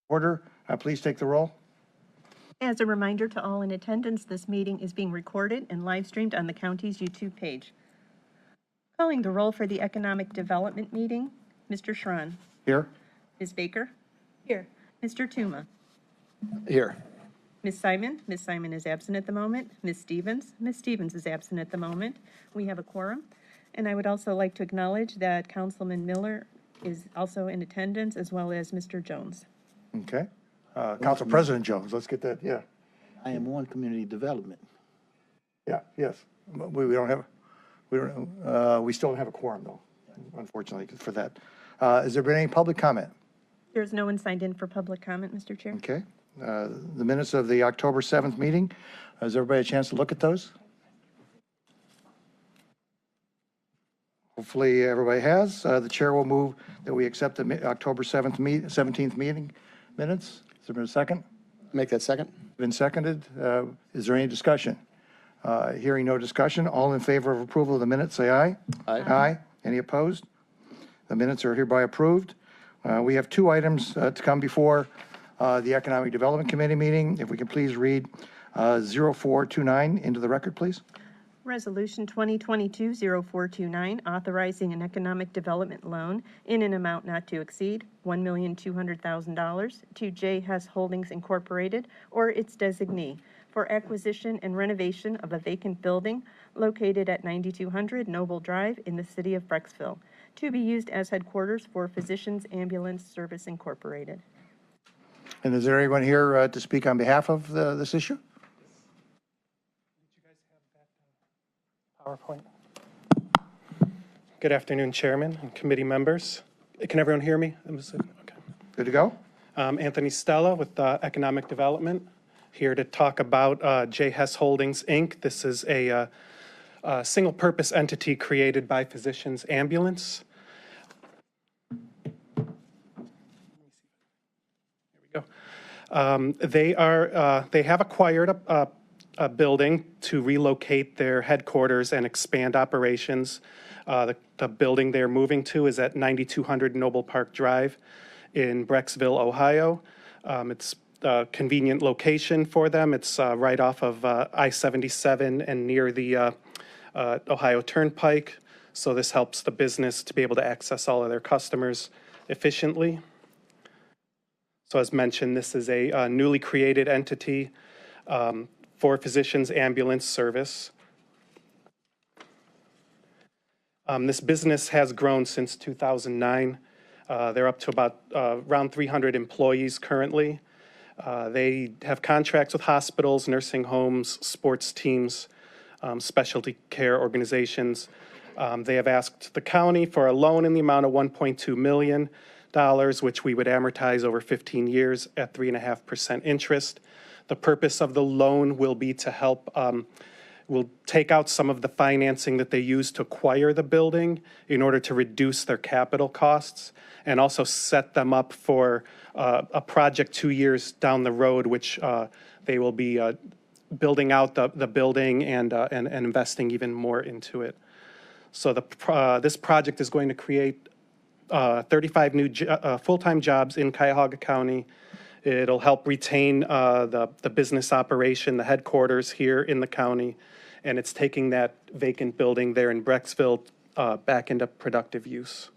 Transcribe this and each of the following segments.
Order. Please take the roll. As a reminder to all in attendance, this meeting is being recorded and live streamed on the county's YouTube page. Calling the roll for the Economic Development meeting, Mr. Schron. Here. Ms. Baker. Here. Mr. Tuma. Here. Ms. Simon. Ms. Simon is absent at the moment. Ms. Stevens. Ms. Stevens is absent at the moment. We have a quorum. And I would also like to acknowledge that Councilman Miller is also in attendance, as well as Mr. Jones. Okay. Council President Jones, let's get that, yeah. I am on community development. Yeah, yes. We don't have, we still don't have a quorum though, unfortunately for that. Has there been any public comment? There's no one signed in for public comment, Mr. Chair. Okay. The minutes of the October 7th meeting, has everybody a chance to look at those? Hopefully everybody has. The chair will move that we accept the October 17th meeting minutes. Has there been a second? Make that second. Been seconded. Is there any discussion? Hearing no discussion, all in favor of approval of the minutes, say aye. Aye. Aye. Any opposed? The minutes are hereby approved. We have two items to come before the Economic Development Committee meeting. If we can please read 0429 into the record, please. Resolution 2022-0429, authorizing an economic development loan in an amount not to exceed $1,200,000 to J. Hess Holdings Incorporated or its designee for acquisition and renovation of a vacant building located at 9200 Noble Drive in the city of Brecksville, to be used as headquarters for Physicians Ambulance Service Incorporated. And is there anyone here to speak on behalf of this issue? PowerPoint. Good afternoon, Chairman and committee members. Can everyone hear me? Okay. Good to go? Anthony Stella with Economic Development, here to talk about J. Hess Holdings, Inc. This is a single-purpose entity created by Physicians Ambulance. Here we go. They have acquired a building to relocate their headquarters and expand operations. The building they're moving to is at 9200 Noble Park Drive in Brecksville, Ohio. It's a convenient location for them. It's right off of I-77 and near the Ohio Turnpike. So this helps the business to be able to access all of their customers efficiently. So as mentioned, this is a newly created entity for Physicians Ambulance Service. This business has grown since 2009. They're up to about around 300 employees currently. They have contracts with hospitals, nursing homes, sports teams, specialty care organizations. They have asked the county for a loan in the amount of $1.2 million, which we would amortize over 15 years at 3.5% interest. The purpose of the loan will be to help, we'll take out some of the financing that they use to acquire the building in order to reduce their capital costs and also set them up for a project 2 years down the road, which they will be building out the building and investing even more into it. So this project is going to create 35 new full-time jobs in Cuyahoga County. It'll help retain the business operation, the headquarters here in the county, and it's taking that vacant building there in Brecksville back into productive use.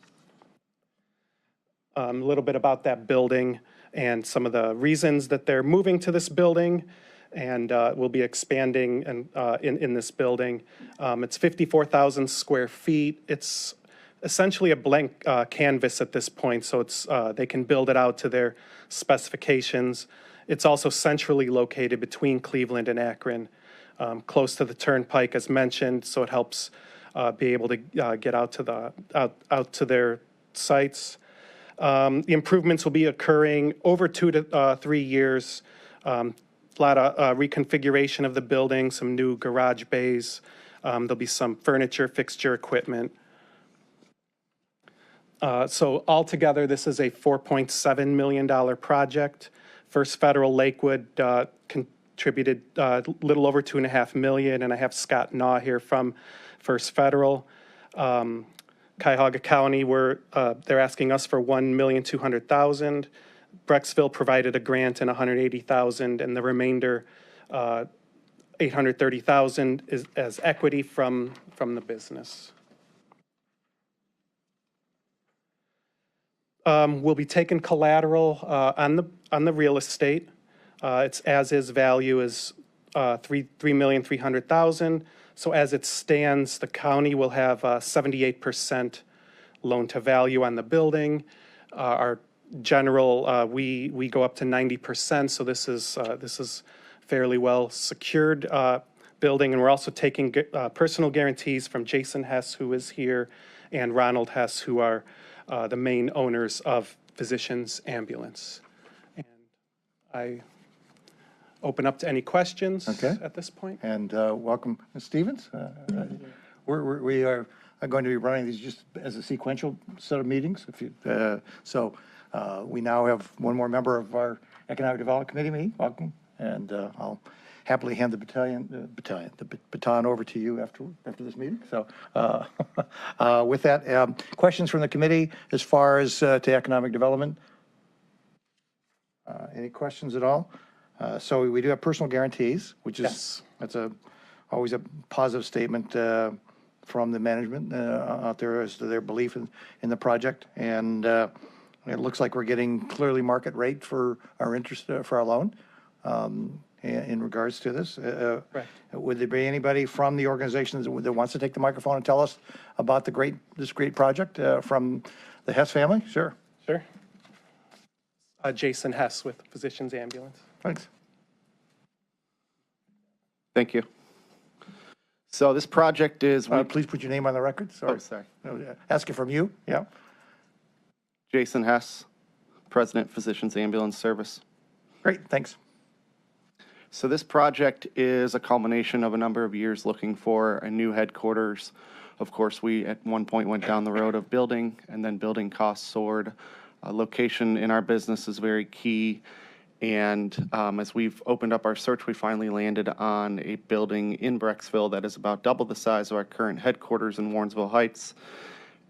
A little bit about that building and some of the reasons that they're moving to this building, and we'll be expanding in this building. It's 54,000 square feet. It's essentially a blank canvas at this point, so it's they can build it out to their specifications. It's also centrally located between Cleveland and Akron, close to the Turnpike, as mentioned, so it helps be able to get out to their sites. The improvements will be occurring over 2 to 3 years. A lot of reconfiguration of the building, some new garage bays. There'll be some furniture, fixture, equipment. So altogether, this is a $4.7 million project. First Federal Lakewood contributed a little over $2.5 million, and I have Scott Naw here from First Federal. Cuyahoga County, they're asking us for $1,200,000. Brecksville provided a grant and $180,000, and the remainder, $830,000 is as equity from the business. We'll be taking collateral on the real estate. Its as-is value is $3,300,000. So as it stands, the county will have 78% loan-to-value on the building. Our general, we go up to 90%, so this is fairly well secured building. And we're also taking personal guarantees from Jason Hess, who is here, and Ronald Hess, who are the main owners of Physicians Ambulance. And I open up to any questions at this point. And welcome, Ms. Stevens. We are going to be running these just as a sequential set of meetings. So we now have one more member of our Economic Development Committee meeting. Welcome. And I'll happily hand the baton over to you after this meeting. So with that, questions from the committee as far as to economic development? Any questions at all? So we do have personal guarantees, which is, that's always a positive statement from the management out there as to their belief in the project. And it looks like we're getting clearly market rate for our interest, for our loan in regards to this. Right. Would there be anybody from the organization that wants to take the microphone and tell us about this great project from the Hess family? Sure. Sure. Jason Hess with Physicians Ambulance. Thanks. Thank you. So this project is, Please put your name on the record. Sorry. Oh, sorry. Asking from you. Yeah. Jason Hess, President, Physicians Ambulance Service. Great. Thanks. So this project is a culmination of a number of years looking for a new headquarters. Of course, we at one point went down the road of building, and then building costs soared. Location in our business is very key. And as we've opened up our search, we finally landed on a building in Brecksville that is about double the size of our current headquarters in Warrensville Heights.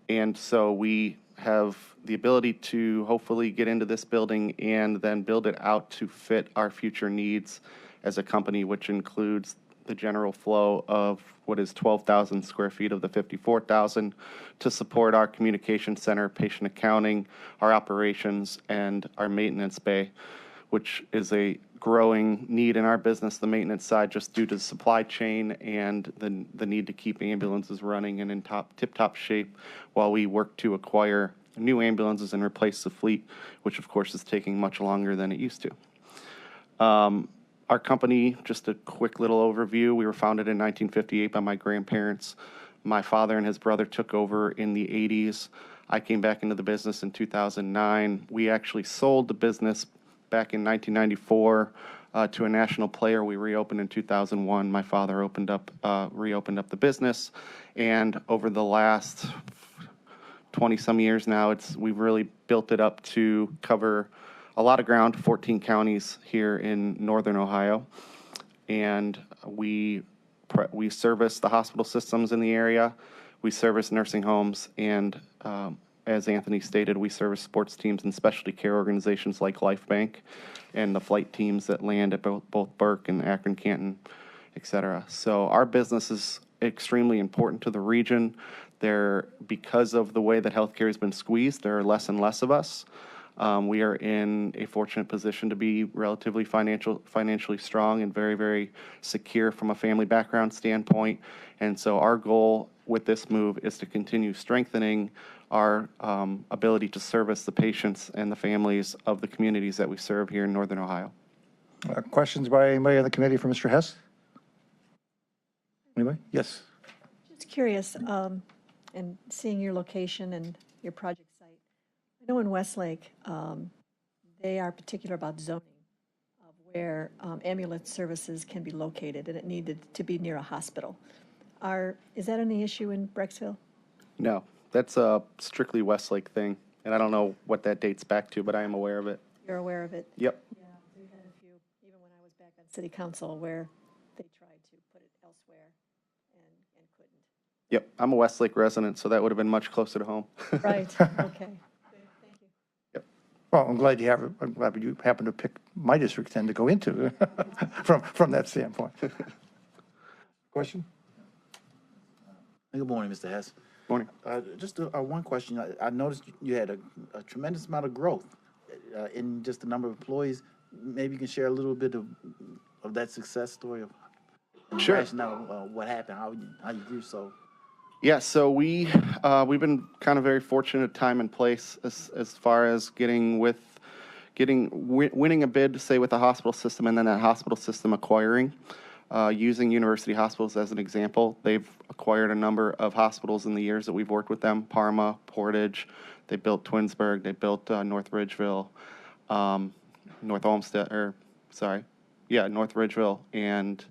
And so we have the ability to hopefully get into this building and then build it out to fit our future needs as a company, which includes the general flow of what is 12,000 square feet of the 54,000 to support our communication center, patient accounting, our operations, and our maintenance bay, which is a growing need in our business, the maintenance side, just due to the supply chain and the need to keep ambulances running and in tip-top shape while we work to acquire new ambulances and replace the fleet, which of course is taking much longer than it used to. Our company, just a quick little overview, we were founded in 1958 by my grandparents. My father and his brother took over in the 80s. I came back into the business in 2009. We actually sold the business back in 1994 to a national player. We reopened in 2001. My father reopened up the business, and over the last 20-some years now, we've really built it up to cover a lot of ground, 14 counties here in northern Ohio, and we service the hospital systems in the area. We service nursing homes, and as Anthony stated, we service sports teams and specialty care organizations like Life Bank and the flight teams that land at both Burke and Akron, Canton, et cetera. So our business is extremely important to the region. Because of the way that healthcare has been squeezed, there are less and less of us. We are in a fortunate position to be relatively financially strong and very, very secure from a family background standpoint. And so our goal with this move is to continue strengthening our ability to service the patients and the families of the communities that we serve here in Northern Ohio. Questions by anybody on the committee for Mr. Hess? Anybody? Yes. Just curious, and seeing your location and your project site, I know in Westlake, they are particular about zoning of where ambulance services can be located, and it needed to be near a hospital. Is that any issue in Brecksville? No, that's a strictly Westlake thing, and I don't know what that dates back to, but I am aware of it. You're aware of it? Yep. Yeah, we've had a few, even when I was back on city council, where they tried to put it elsewhere and couldn't. Yep, I'm a Westlake resident, so that would have been much closer to home. Right, okay. Good, thank you. Yep. Well, I'm glad you happen to pick my district 10 to go into from that standpoint. Question? Good morning, Mr. Hess. Morning. Just one question. I noticed you had a tremendous amount of growth in just the number of employees. Maybe you can share a little bit of that success story of Sure. rationale, what happened, how you grew so. Yeah, so we've been kind of very fortunate time and place as far as winning a bid, say with a hospital system, and then that hospital system acquiring. Using university hospitals as an example, they've acquired a number of hospitals in the years that we've worked with them. Parma, Portage, they built Twinsburg, they built North Ridgeville, North Ridgeville, and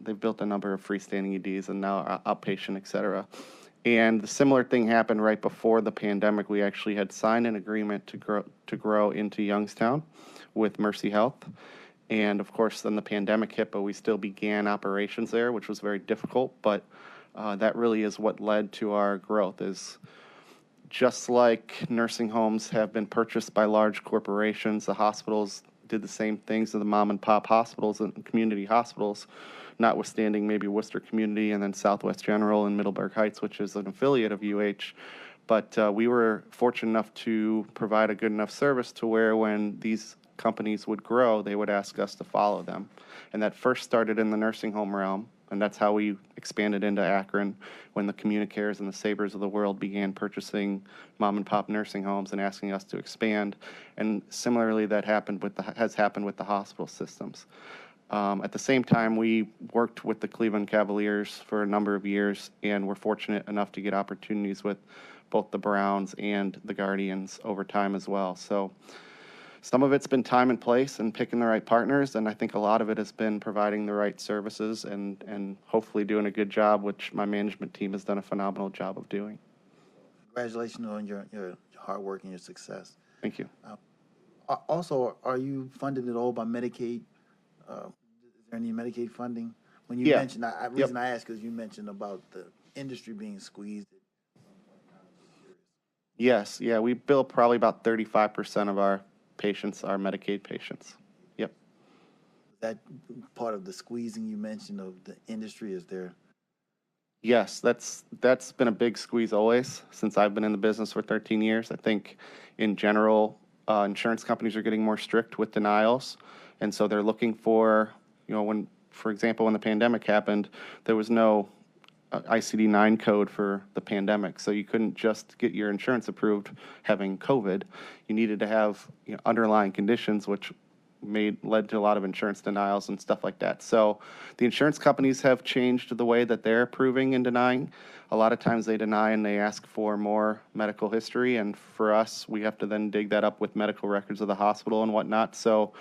they've built a number of freestanding EDs and now outpatient, et cetera. And the similar thing happened right before the pandemic. We actually had signed an agreement to grow into Youngstown with Mercy Health. And of course, then the pandemic hit, but we still began operations there, which was very difficult. But that really is what led to our growth. Is just like nursing homes have been purchased by large corporations, the hospitals did the same things to the mom and pop hospitals and community hospitals, notwithstanding maybe Worcester Community and then Southwest General and Middleburg Heights, which is an affiliate of UH. But we were fortunate enough to provide a good enough service to where when these companies would grow, they would ask us to follow them. And that first started in the nursing home realm, and that's how we expanded into Akron when the Communicares and the Sabres of the world began purchasing mom and pop nursing homes and asking us to expand. And similarly, that has happened with the hospital systems. At the same time, we worked with the Cleveland Cavaliers for a number of years, and we're fortunate enough to get opportunities with both the Browns and the Guardians over time as well. So some of it's been time and place and picking the right partners, and I think a lot of it has been providing the right services and hopefully doing a good job, which my management team has done a phenomenal job of doing. Congratulations on your hard work and your success. Thank you. Also, are you funded at all by Medicaid? Is there any Medicaid funding? When you Yeah. mentioned, the reason I asked is you mentioned about the industry being squeezed. Yes, yeah, we bill probably about 35% of our patients are Medicaid patients. Yep. Is that part of the squeezing you mentioned of the industry? Is there? Yes, that's been a big squeeze always since I've been in the business for 13 years. I think in general, insurance companies are getting more strict with denials, and so they're looking for, for example, when the pandemic happened, there was no ICD-9 code for the pandemic, so you couldn't just get your insurance approved having COVID. You needed to have underlying conditions, which led to a lot of insurance denials and stuff like that. So the insurance companies have changed the way that they're approving and denying. A lot of times they deny and they ask for more medical history, and for us, we have to then dig that up with medical records of the hospital and whatnot. So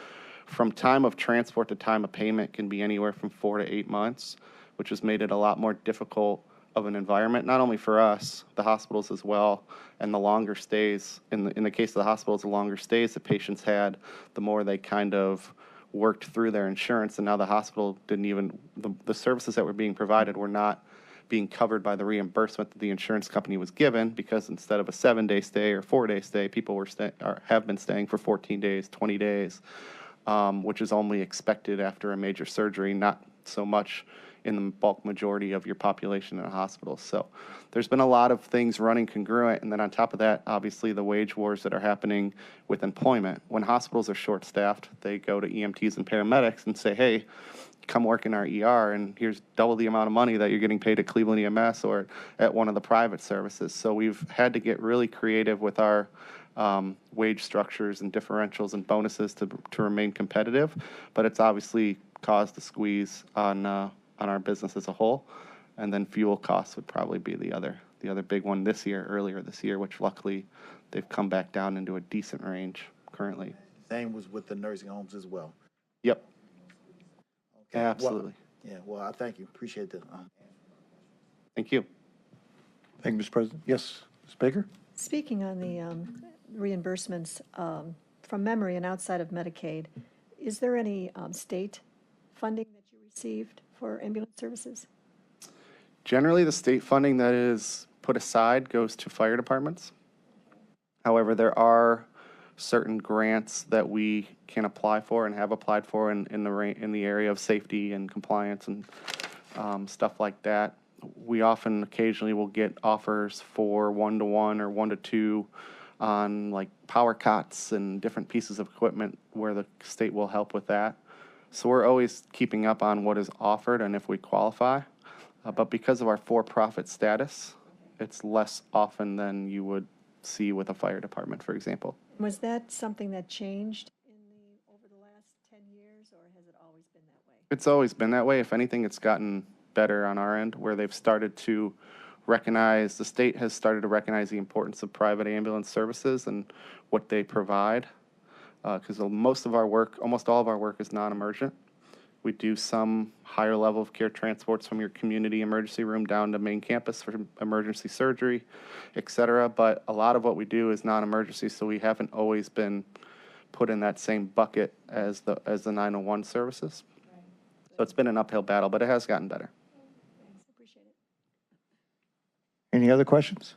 from time of transport to time of payment can be anywhere from 4 to 8 months, which has made it a lot more difficult of an environment, not only for us, the hospitals as well, and the longer stays. In the case of the hospitals, the longer stays the patients had, the more they kind of worked through their insurance, and now the hospital didn't even, the services that were being provided were not being covered by the reimbursement that the insurance company was given, because instead of a 7-day stay or 4-day stay, people have been staying for 14 days, 20 days, which is only expected after a major surgery, not so much in the bulk majority of your population in a hospital. So there's been a lot of things running congruent. And then on top of that, obviously the wage wars that are happening with employment. When hospitals are short-staffed, they go to EMTs and paramedics and say, hey, come work in our ER, and here's double the amount of money that you're getting paid at Cleveland EMS or at one of the private services. So we've had to get really creative with our wage structures and differentials and bonuses to remain competitive. But it's obviously caused a squeeze on our business as a whole, and then fuel costs would probably be the other big one earlier this year, which luckily they've come back down into a decent range currently. Same was with the nursing homes as well. Yep. Okay. Absolutely. Well, I thank you. Appreciate that. Thank you. Thank you, Mr. President. Yes, Ms. Baker? Speaking on the reimbursements from memory and outside of Medicaid, is there any state funding that you received for ambulance services? Generally, the state funding that is put aside goes to fire departments. However, there are certain grants that we can apply for and have applied for in the area of safety and compliance and stuff like that. We often occasionally will get offers for 1-to-1 or 1-to-2 on like power cots and different pieces of equipment where the state will help with that. So we're always keeping up on what is offered and if we qualify. But because of our for-profit status, it's less often than you would see with a fire department, for example. Was that something that changed over the last 10 years, or has it always been that way? It's always been that way. If anything, it's gotten better on our end, where they've started to recognize, the state has started to recognize the importance of private ambulance services and what they provide. Because most of our work, almost all of our work is non-emergent. We do some higher level of care transports from your community emergency room down to main campus for emergency surgery, et cetera. But a lot of what we do is non-emergency, so we haven't always been put in that same bucket as the 911 services. So it's been an uphill battle, but it has gotten better. Thanks, appreciate it. Any other questions?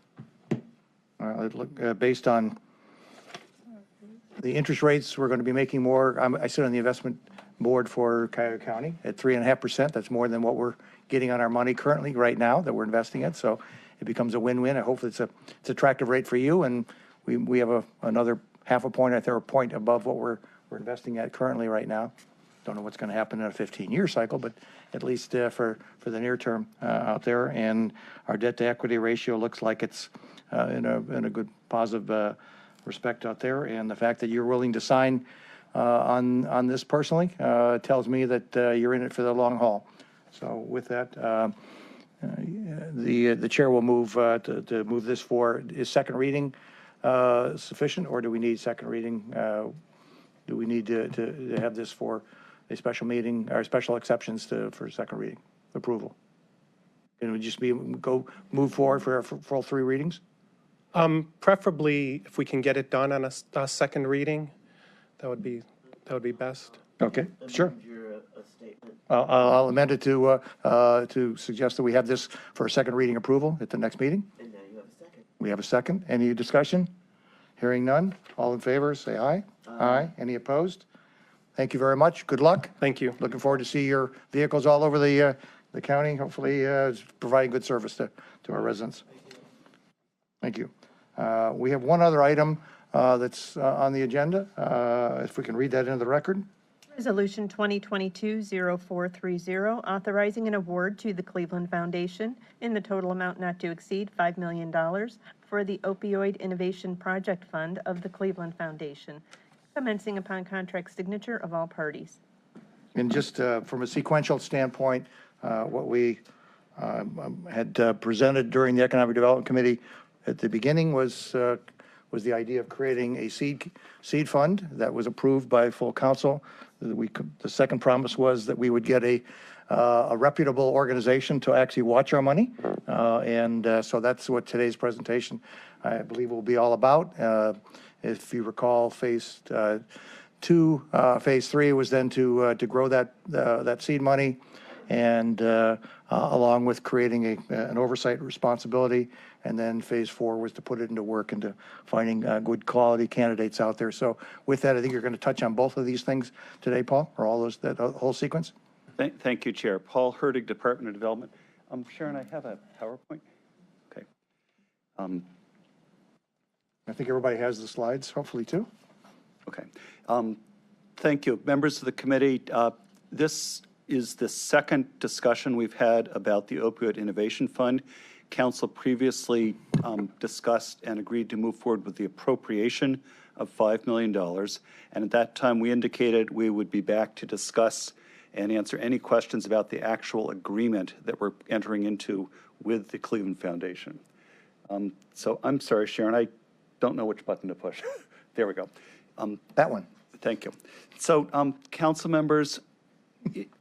Based on the interest rates, we're going to be making more. I sit on the investment board for Cuyahoga County at 3.5%. That's more than what we're getting on our money currently right now that we're investing in. So it becomes a win-win. I hope it's an attractive rate for you, and we have another half a point, I think, or a point above what we're investing at currently right now. Don't know what's going to happen in a 15-year cycle, but at least for the near term out there. And our debt-to-equity ratio looks like it's in a good positive respect out there. And the fact that you're willing to sign on this personally tells me that you're in it for the long haul. So with that, the chair will move to move this for, is second reading sufficient, or do we need second reading? Do we need to have this for a special meeting or special exceptions for second reading approval? Can we just move forward for all three readings? Preferably, if we can get it done on a second reading, that would be best. Okay, sure. I'll amend it to suggest that we have this for a second reading approval at the next meeting. And now you have a second. We have a second. Any discussion? Hearing none. All in favor, say aye. Aye. Any opposed? Thank you very much. Good luck. Thank you. Looking forward to see your vehicles all over the county, hopefully providing good service to our residents. Thank you. We have one other item that's on the agenda. If we can read that into the record. Resolution 2022-0430, authorizing an award to the Cleveland Foundation in the total amount not to exceed $5 million for the Opioid Innovation Project Fund of the Cleveland Foundation, commencing upon contract signature of all parties. And just from a sequential standpoint, what we had presented during the Economic Development Committee at the beginning was the idea of creating a seed fund that was approved by full council. The second promise was that we would get a reputable organization to actually watch our money. So that's what today's presentation, I believe, will be all about. If you recall, phase 2, phase 3 was then to grow that seed money, and along with creating an oversight responsibility. And then phase 4 was to put it into work into finding good quality candidates out there. So with that, I think you're going to touch on both of these things today, Paul, or all those, that whole sequence? Thank you, Chair. Paul Hertig, Department of Development. Sharon, I have a PowerPoint. Okay. I think everybody has the slides, hopefully, too. Okay. Thank you. Members of the committee, this is the second discussion we've had about the Opioid Innovation Fund. Council previously discussed and agreed to move forward with the appropriation of $5 million. And at that time, we indicated we would be back to discuss and answer any questions about the actual agreement that we're entering into with the Cleveland Foundation. So I'm sorry, Sharon, I don't know which button to push. There we go. That one. Thank you. So, council members,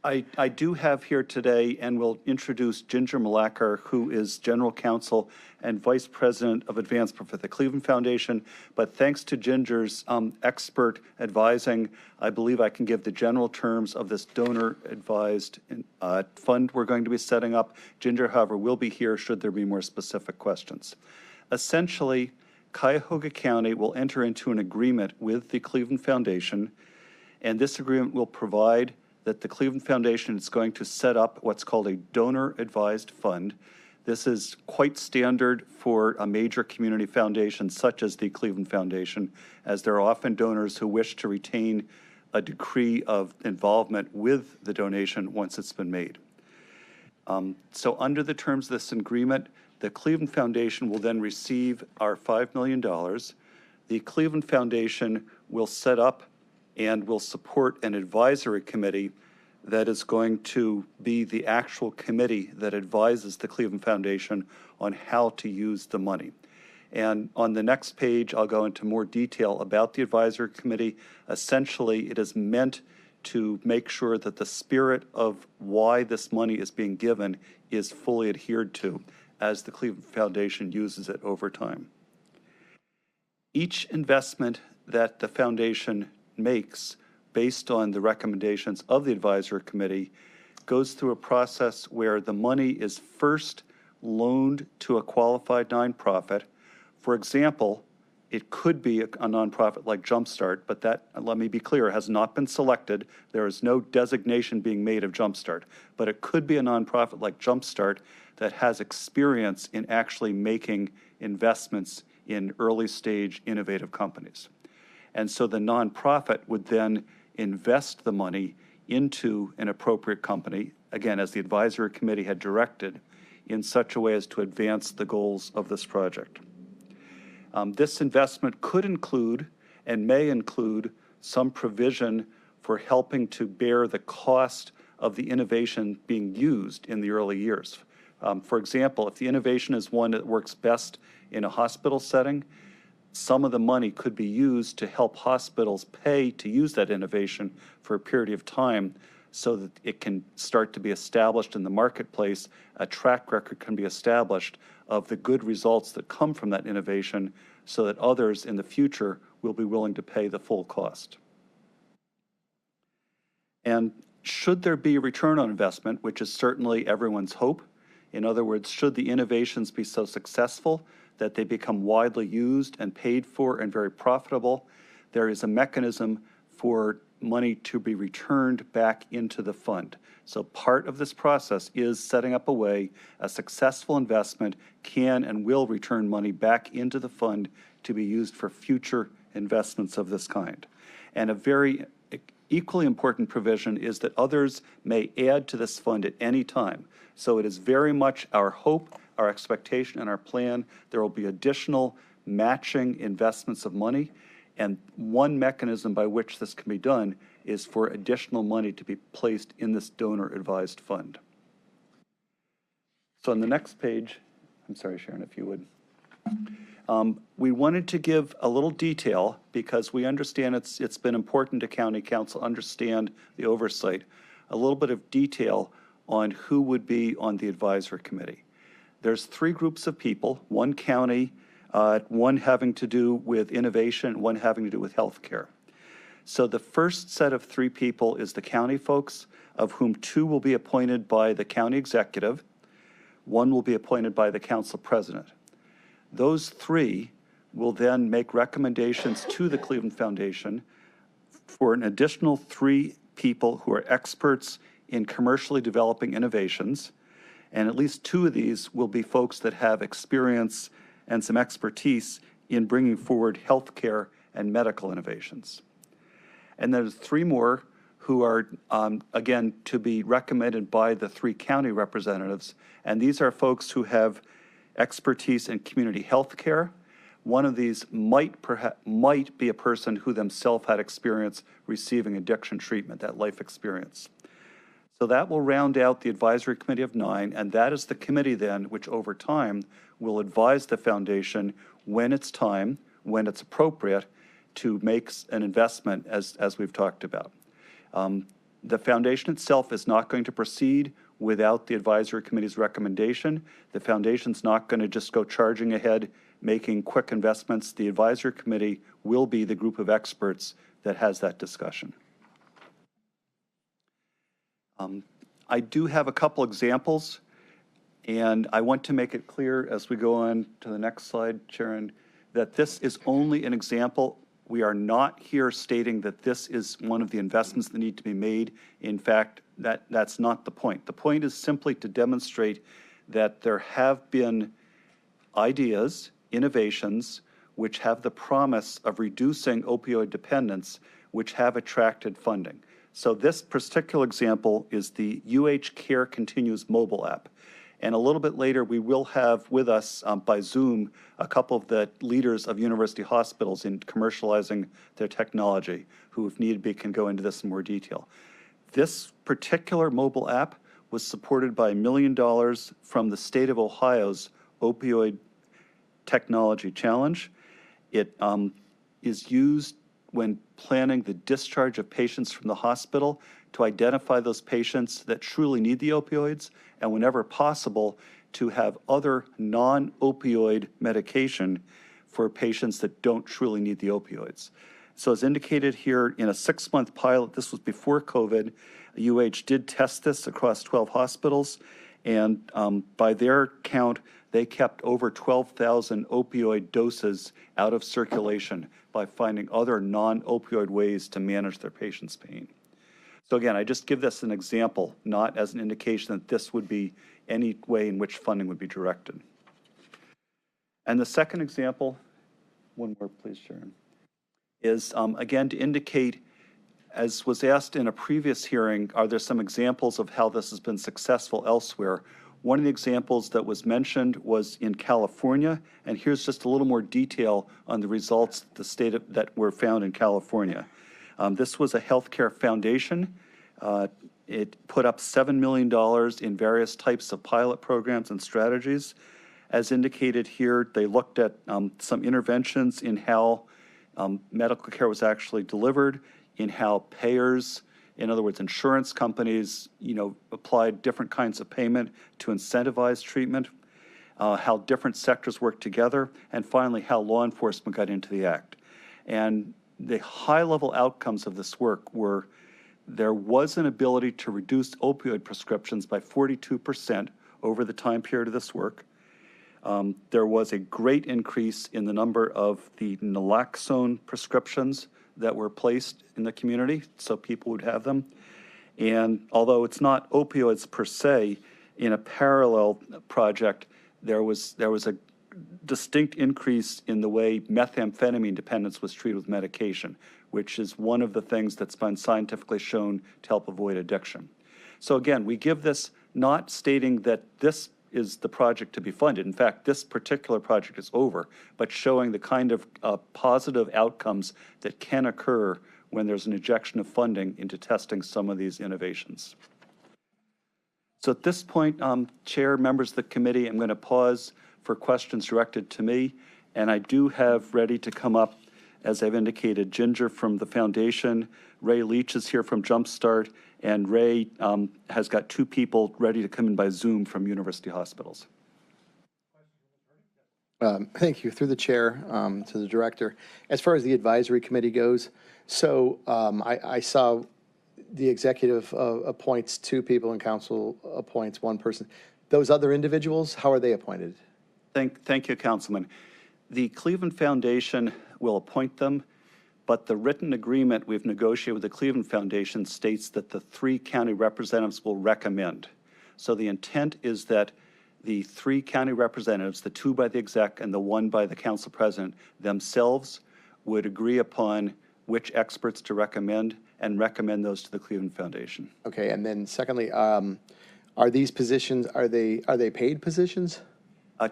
I do have here today, and will introduce Ginger Malacher, who is General Counsel and Vice President of Advancement for the Cleveland Foundation. But thanks to Ginger's expert advising, I believe I can give the general terms of this donor-advised fund we're going to be setting up. Ginger, however, will be here should there be more specific questions. Essentially, Cuyahoga County will enter into an agreement with the Cleveland Foundation, and this agreement will provide that the Cleveland Foundation is going to set up what's called a donor-advised fund. This is quite standard for a major community foundation such as the Cleveland Foundation, as there are often donors who wish to retain a degree of involvement with the donation once it's been made. So under the terms of this agreement, the Cleveland Foundation will then receive our $5 million. The Cleveland Foundation will set up and will support an advisory committee that is going to be the actual committee that advises the Cleveland Foundation on how to use the money. And on the next page, I'll go into more detail about the advisory committee. Essentially, it is meant to make sure that the spirit of why this money is being given is fully adhered to as the Cleveland Foundation uses it over time. Each investment that the foundation makes based on the recommendations of the advisory committee goes through a process where the money is first loaned to a qualified nonprofit. For example, it could be a nonprofit like Jumpstart, but that, let me be clear, has not been selected. There is no designation being made of Jumpstart, but it could be a nonprofit like Jumpstart that has experience in actually making investments in early stage innovative companies. And so the nonprofit would then invest the money into an appropriate company, again, as the advisory committee had directed, in such a way as to advance the goals of this project. This investment could include and may include some provision for helping to bear the cost of the innovation being used in the early years. For example, if the innovation is one that works best in a hospital setting, some of the money could be used to help hospitals pay to use that innovation for a period of time so that it can start to be established in the marketplace. A track record can be established of the good results that come from that innovation so that others in the future will be willing to pay the full cost. And should there be a return on investment, which is certainly everyone's hope, in other words, should the innovations be so successful that they become widely used and paid for and very profitable, there is a mechanism for money to be returned back into the fund. So part of this process is setting up a way a successful investment can and will return money back into the fund to be used for future investments of this kind. And a very equally important provision is that others may add to this fund at any time. So it is very much our hope, our expectation, and our plan there will be additional matching investments of money. And one mechanism by which this can be done is for additional money to be placed in this donor-advised fund. So on the next page, I'm sorry, Sharon, if you would. We wanted to give a little detail because we understand it's been important to County Council understand the oversight, a little bit of detail on who would be on the advisory committee. There's three groups of people, one county, one having to do with innovation, one having to do with healthcare. So the first set of three people is the county folks, of whom two will be appointed by the county executive, one will be appointed by the council president. Those three will then make recommendations to the Cleveland Foundation for an additional three people who are experts in commercially developing innovations, and at least two of these will be folks that have experience and some expertise in bringing forward healthcare and medical innovations. And there's three more who are, again, to be recommended by the three county representatives, and these are folks who have expertise in community health care. One of these might be a person who themselves had experience receiving addiction treatment, that life experience. So that will round out the advisory committee of 9, and that is the committee then which over time will advise the foundation when it's time, when it's appropriate to make an investment as we've talked about. The foundation itself is not going to proceed without the advisory committee's recommendation. The foundation's not going to just go charging ahead making quick investments. The advisory committee will be the group of experts that has that discussion. I do have a couple examples, and I want to make it clear as we go on to the next slide, Sharon, that this is only an example. We are not here stating that this is one of the investments that need to be made. In fact, that's not the point. The point is simply to demonstrate that there have been ideas, innovations, which have the promise of reducing opioid dependence, which have attracted funding. So this particular example is the UH Care Continues mobile app. And a little bit later, we will have with us by Zoom a couple of the leaders of university hospitals in commercializing their technology, who, if need be, can go into this in more detail. This particular mobile app was supported by $1 million from the state of Ohio's Opioid Technology Challenge. It is used when planning the discharge of patients from the hospital to identify those patients that truly need the opioids, and whenever possible, to have other non-opioid medication for patients that don't truly need the opioids. So as indicated here, in a 6-month pilot, this was before COVID, UH did test this across 12 hospitals, and by their count, they kept over 12,000 opioid doses out of circulation by finding other non-opioid ways to manage their patients' pain. So again, I just give this an example, not as an indication that this would be any way in which funding would be directed. And the second example, one more please, Sharon, is again to indicate, as was asked in a previous hearing, are there some examples of how this has been successful elsewhere? One of the examples that was mentioned was in California, and here's just a little more detail on the results that were found in California. This was a healthcare foundation. It put up $7 million in various types of pilot programs and strategies. As indicated here, they looked at some interventions in how medical care was actually delivered, in how payers, in other words, insurance companies, applied different kinds of payment to incentivize treatment, how different sectors work together, and finally, how law enforcement got into the act. And the high-level outcomes of this work were there was an ability to reduce opioid prescriptions by 42% over the time period of this work. There was a great increase in the number of the naloxone prescriptions that were placed in the community, so people would have them. And although it's not opioids per se, in a parallel project, there was a distinct increase in the way methamphetamine dependence was treated with medication, which is one of the things that's been scientifically shown to help avoid addiction. So again, we give this not stating that this is the project to be funded. In fact, this particular project is over, but showing the kind of positive outcomes that can occur when there's an injection of funding into testing some of these innovations. So at this point, Chair, members of the committee, I'm going to pause for questions directed to me, and I do have ready to come up, as I've indicated, Ginger from the foundation, Ray Leach is here from Jumpstart, and Ray has got 2 people ready to come in by Zoom from university hospitals. Thank you. Through the chair to the director. As far as the advisory committee goes, so I saw the executive appoints 2 people and council appoints 1 person. Those other individuals, how are they appointed? Thank you, Councilman. The Cleveland Foundation will appoint them, but the written agreement we've negotiated with the Cleveland Foundation states that the 3 county representatives will recommend. So the intent is that the 3 county representatives, the 2 by the exec and the 1 by the council president, themselves would agree upon which experts to recommend and recommend those to the Cleveland Foundation. Okay, and then secondly, are these positions, are they paid positions?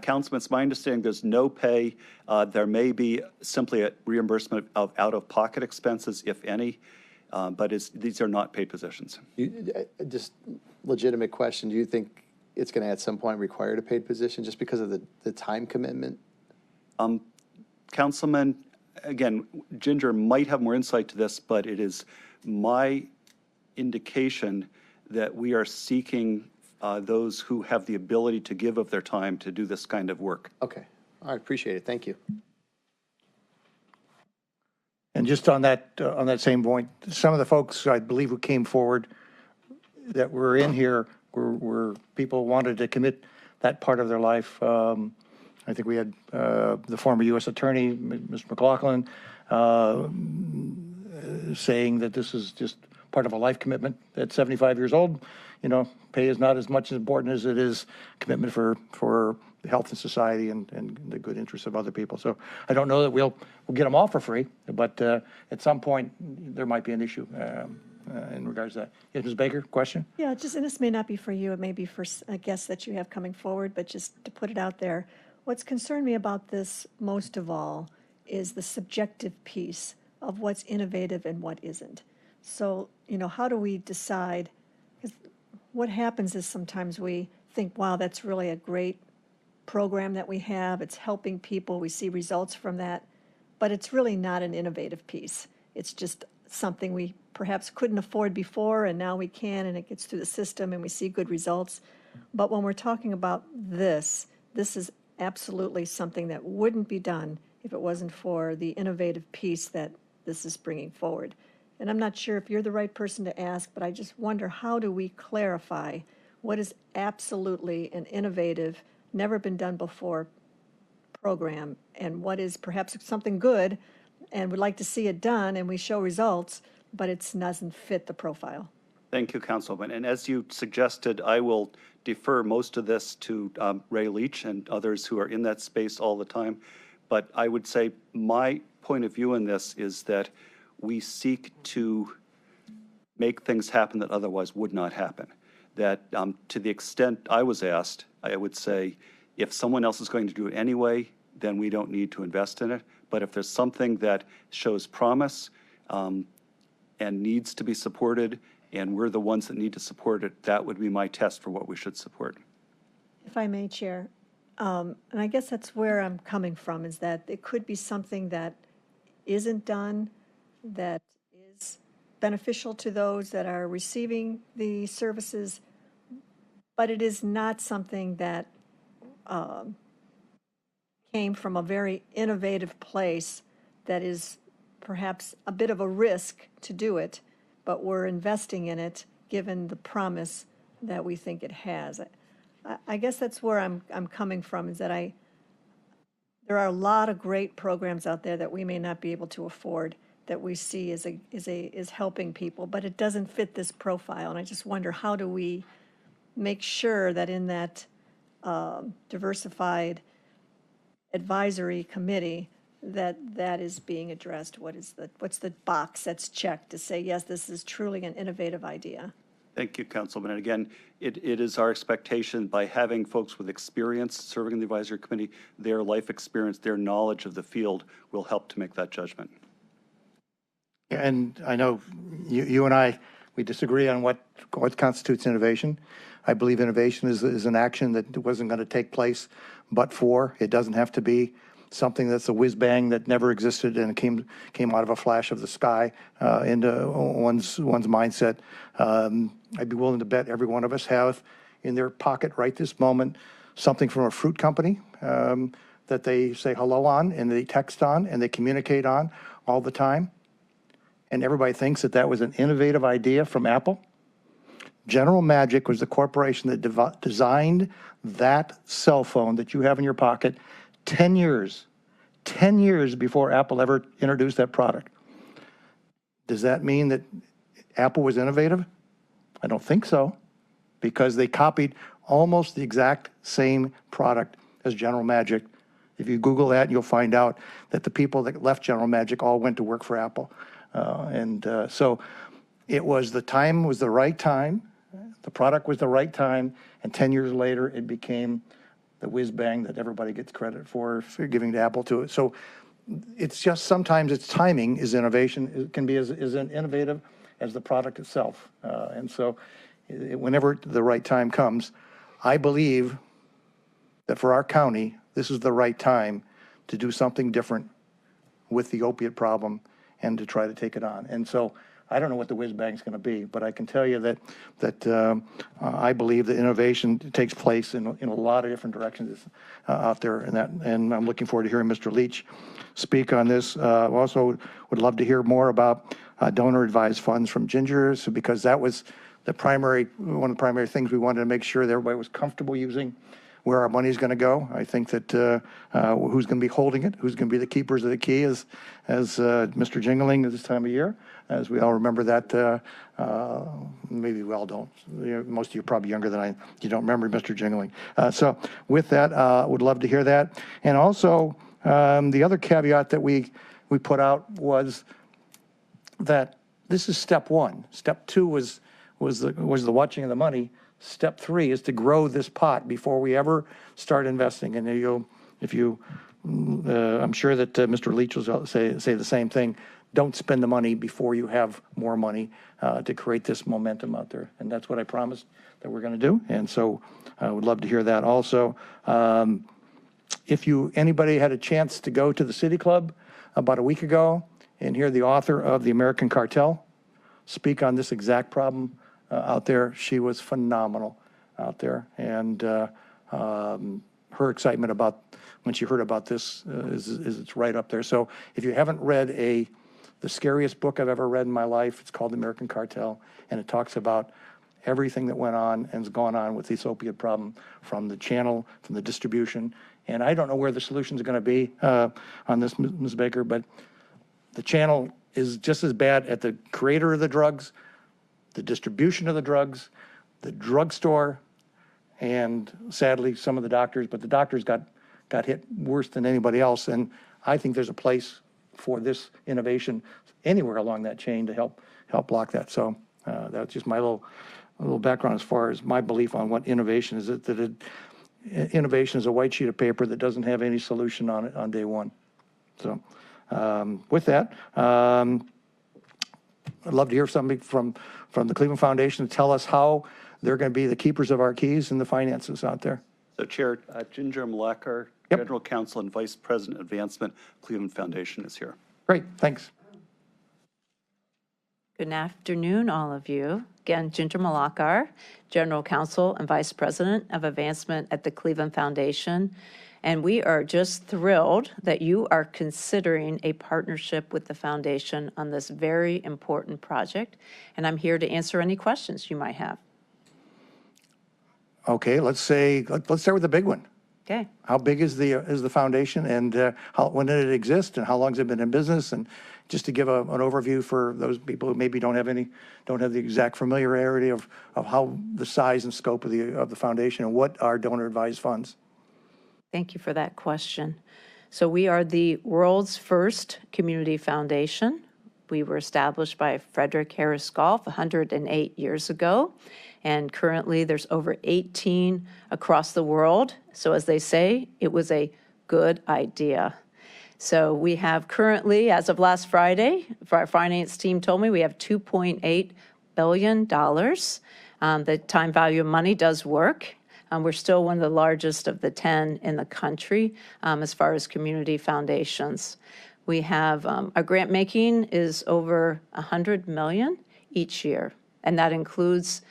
Councilman, it's my understanding there's no pay. There may be simply a reimbursement of out-of-pocket expenses, if any, but these are not paid positions. Just legitimate question, do you think it's going to at some point require a paid position just because of the time commitment? Councilman, again, Ginger might have more insight to this, but it is my indication that we are seeking those who have the ability to give of their time to do this kind of work. Okay, all right, appreciate it, thank you. And just on that same point, some of the folks I believe who came forward that were in here were people who wanted to commit that part of their life I think we had the former U.S. Attorney, Mr. McLaughlin, saying that this is just part of a life commitment. At 75 years old, pay is not as much important as it is commitment for the health and society and the good interests of other people. So I don't know that we'll get them all for free, but at some point there might be an issue in regards to that. Yes, Ms. Baker, question? Yeah, and this may not be for you, it may be for a guest that you have coming forward, but just to put it out there, what's concerned me about this most of all is the subjective piece of what's innovative and what isn't. So, how do we decide? Because what happens is sometimes we think, wow, that's really a great program that we have. It's helping people. We see results from that. But it's really not an innovative piece. It's just something we perhaps couldn't afford before, and now we can, and it gets through the system, and we see good results. But when we're talking about this is absolutely something that wouldn't be done if it wasn't for the innovative piece that this is bringing forward. And I'm not sure if you're the right person to ask, but I just wonder, how do we clarify what is absolutely an innovative, never been done before program, and what is perhaps something good and we'd like to see it done and we show results, but it doesn't fit the profile. Thank you, Councilman. And as you suggested, I will defer most of this to Ray Leach and others who are in that space all the time. But I would say my point of view in this is that we seek to make things happen that otherwise would not happen. That to the extent I was asked, I would say, if someone else is going to do it anyway, then we don't need to invest in it. But if there's something that shows promise and needs to be supported, and we're the ones that need to support it, that would be my test for what we should support. If I may, Chair, and I guess that's where I'm coming from, is that it could be something that isn't done, that is beneficial to those that are receiving the services, but it is not something that came from a very innovative place that is perhaps a bit of a risk to do it, but we're investing in it given the promise that we think it has. I guess that's where I'm coming from, is that there are a lot of great programs out there that we may not be able to afford, that we see is helping people, but it doesn't fit this profile. And I just wonder, how do we make sure that in that diversified advisory committee that is being addressed? What's the box that's checked to say, yes, this is truly an innovative idea? Thank you, Councilman. And again, it is our expectation, by having folks with experience serving in the advisory committee, their life experience, their knowledge of the field will help to make that judgment. And I know you and I, we disagree on what constitutes innovation. I believe innovation is an action that wasn't going to take place but for. It doesn't have to be something that's a whiz-bang that never existed and it came out of a flash of the sky into one's mindset. I'd be willing to bet every one of us have in their pocket right this moment something from a fruit company that they say hello on and they text on and they communicate on all the time. And everybody thinks that was an innovative idea from Apple. General Magic was the corporation that designed that cell phone that you have in your pocket 10 years before Apple ever introduced that product. Does that mean that Apple was innovative? I don't think so, because they copied almost the exact same product as General Magic. If you Google that, you'll find out that the people that left General Magic all went to work for Apple. So it was the time was the right time, the product was the right time, and 10 years later it became the whiz-bang that everybody gets credit for giving to Apple to it. So it's just sometimes its timing is innovation. It can be as innovative as the product itself. And so whenever the right time comes, I believe that for our county, this is the right time to do something different with the opiate problem and to try to take it on. And so I don't know what the whiz-bang is going to be, but I can tell you that I believe that innovation takes place in a lot of different directions out there, and I'm looking forward to hearing Mr. Leach speak on this. Also would love to hear more about donor-advised funds from Gingers, because that was one of the primary things we wanted to make sure that everybody was comfortable using where our money is going to go. I think that who's going to be holding it, who's going to be the keepers of the key, as Mr. Jingling at this time of year, as we all remember that. Maybe we all don't. Most of you are probably younger than I. You don't remember Mr. Jingling. So with that, would love to hear that. And also, the other caveat that we put out was that this is step one. Step two was the watching of the money. Step three is to grow this pot before we ever start investing. And I'm sure that Mr. Leach will say the same thing. Don't spend the money before you have more money to create this momentum out there. And that's what I promised that we're going to do. And so I would love to hear that also. If anybody had a chance to go to the City Club about a week ago and hear the author of The American Cartel speak on this exact problem out there, she was phenomenal out there. And her excitement about when she heard about this is it's right up there. So if you haven't read the scariest book I've ever read in my life, it's called The American Cartel, and it talks about everything that went on and has gone on with this opiate problem, from the channel, from the distribution. And I don't know where the solutions are going to be on this, Ms. Baker, but the channel is just as bad at the creator of the drugs, the distribution of the drugs, the drugstore, and sadly, some of the doctors, but the doctors got hit worse than anybody else. And I think there's a place for this innovation anywhere along that chain to help block that. So that's just my little background as far as my belief on what innovation is. Innovation is a white sheet of paper that doesn't have any solution on it on day one. So with that, I'd love to hear something from the Cleveland Foundation to tell us how they're going to be the keepers of our keys and the finances out there. So Chair, Ginger Malekar, Yep. General Counsel and Vice President Advancement, Cleveland Foundation is here. Great, thanks. Good afternoon, all of you. Again, Ginger Malekar, General Counsel and Vice President of Advancement at the Cleveland Foundation. And we are just thrilled that you are considering a partnership with the foundation on this very important project. And I'm here to answer any questions you might have. Okay, let's start with the big one. Okay. How big is the foundation, and when did it exist, and how long has it been in business? And just to give an overview for those people who maybe don't have the exact familiarity of how the size and scope of the foundation and what are donor advised funds. Thank you for that question. So we are the world's first community foundation. We were established by Frederick Harris Goff 108 years ago. And currently there's over 18 across the world. So as they say, it was a good idea. So we have currently, as of last Friday, our finance team told me we have $2.8 billion. The time value of money does work. We're still one of the largest of the 10 in the country as far as community foundations. We have, our grant making is over $100 million each year, and that includes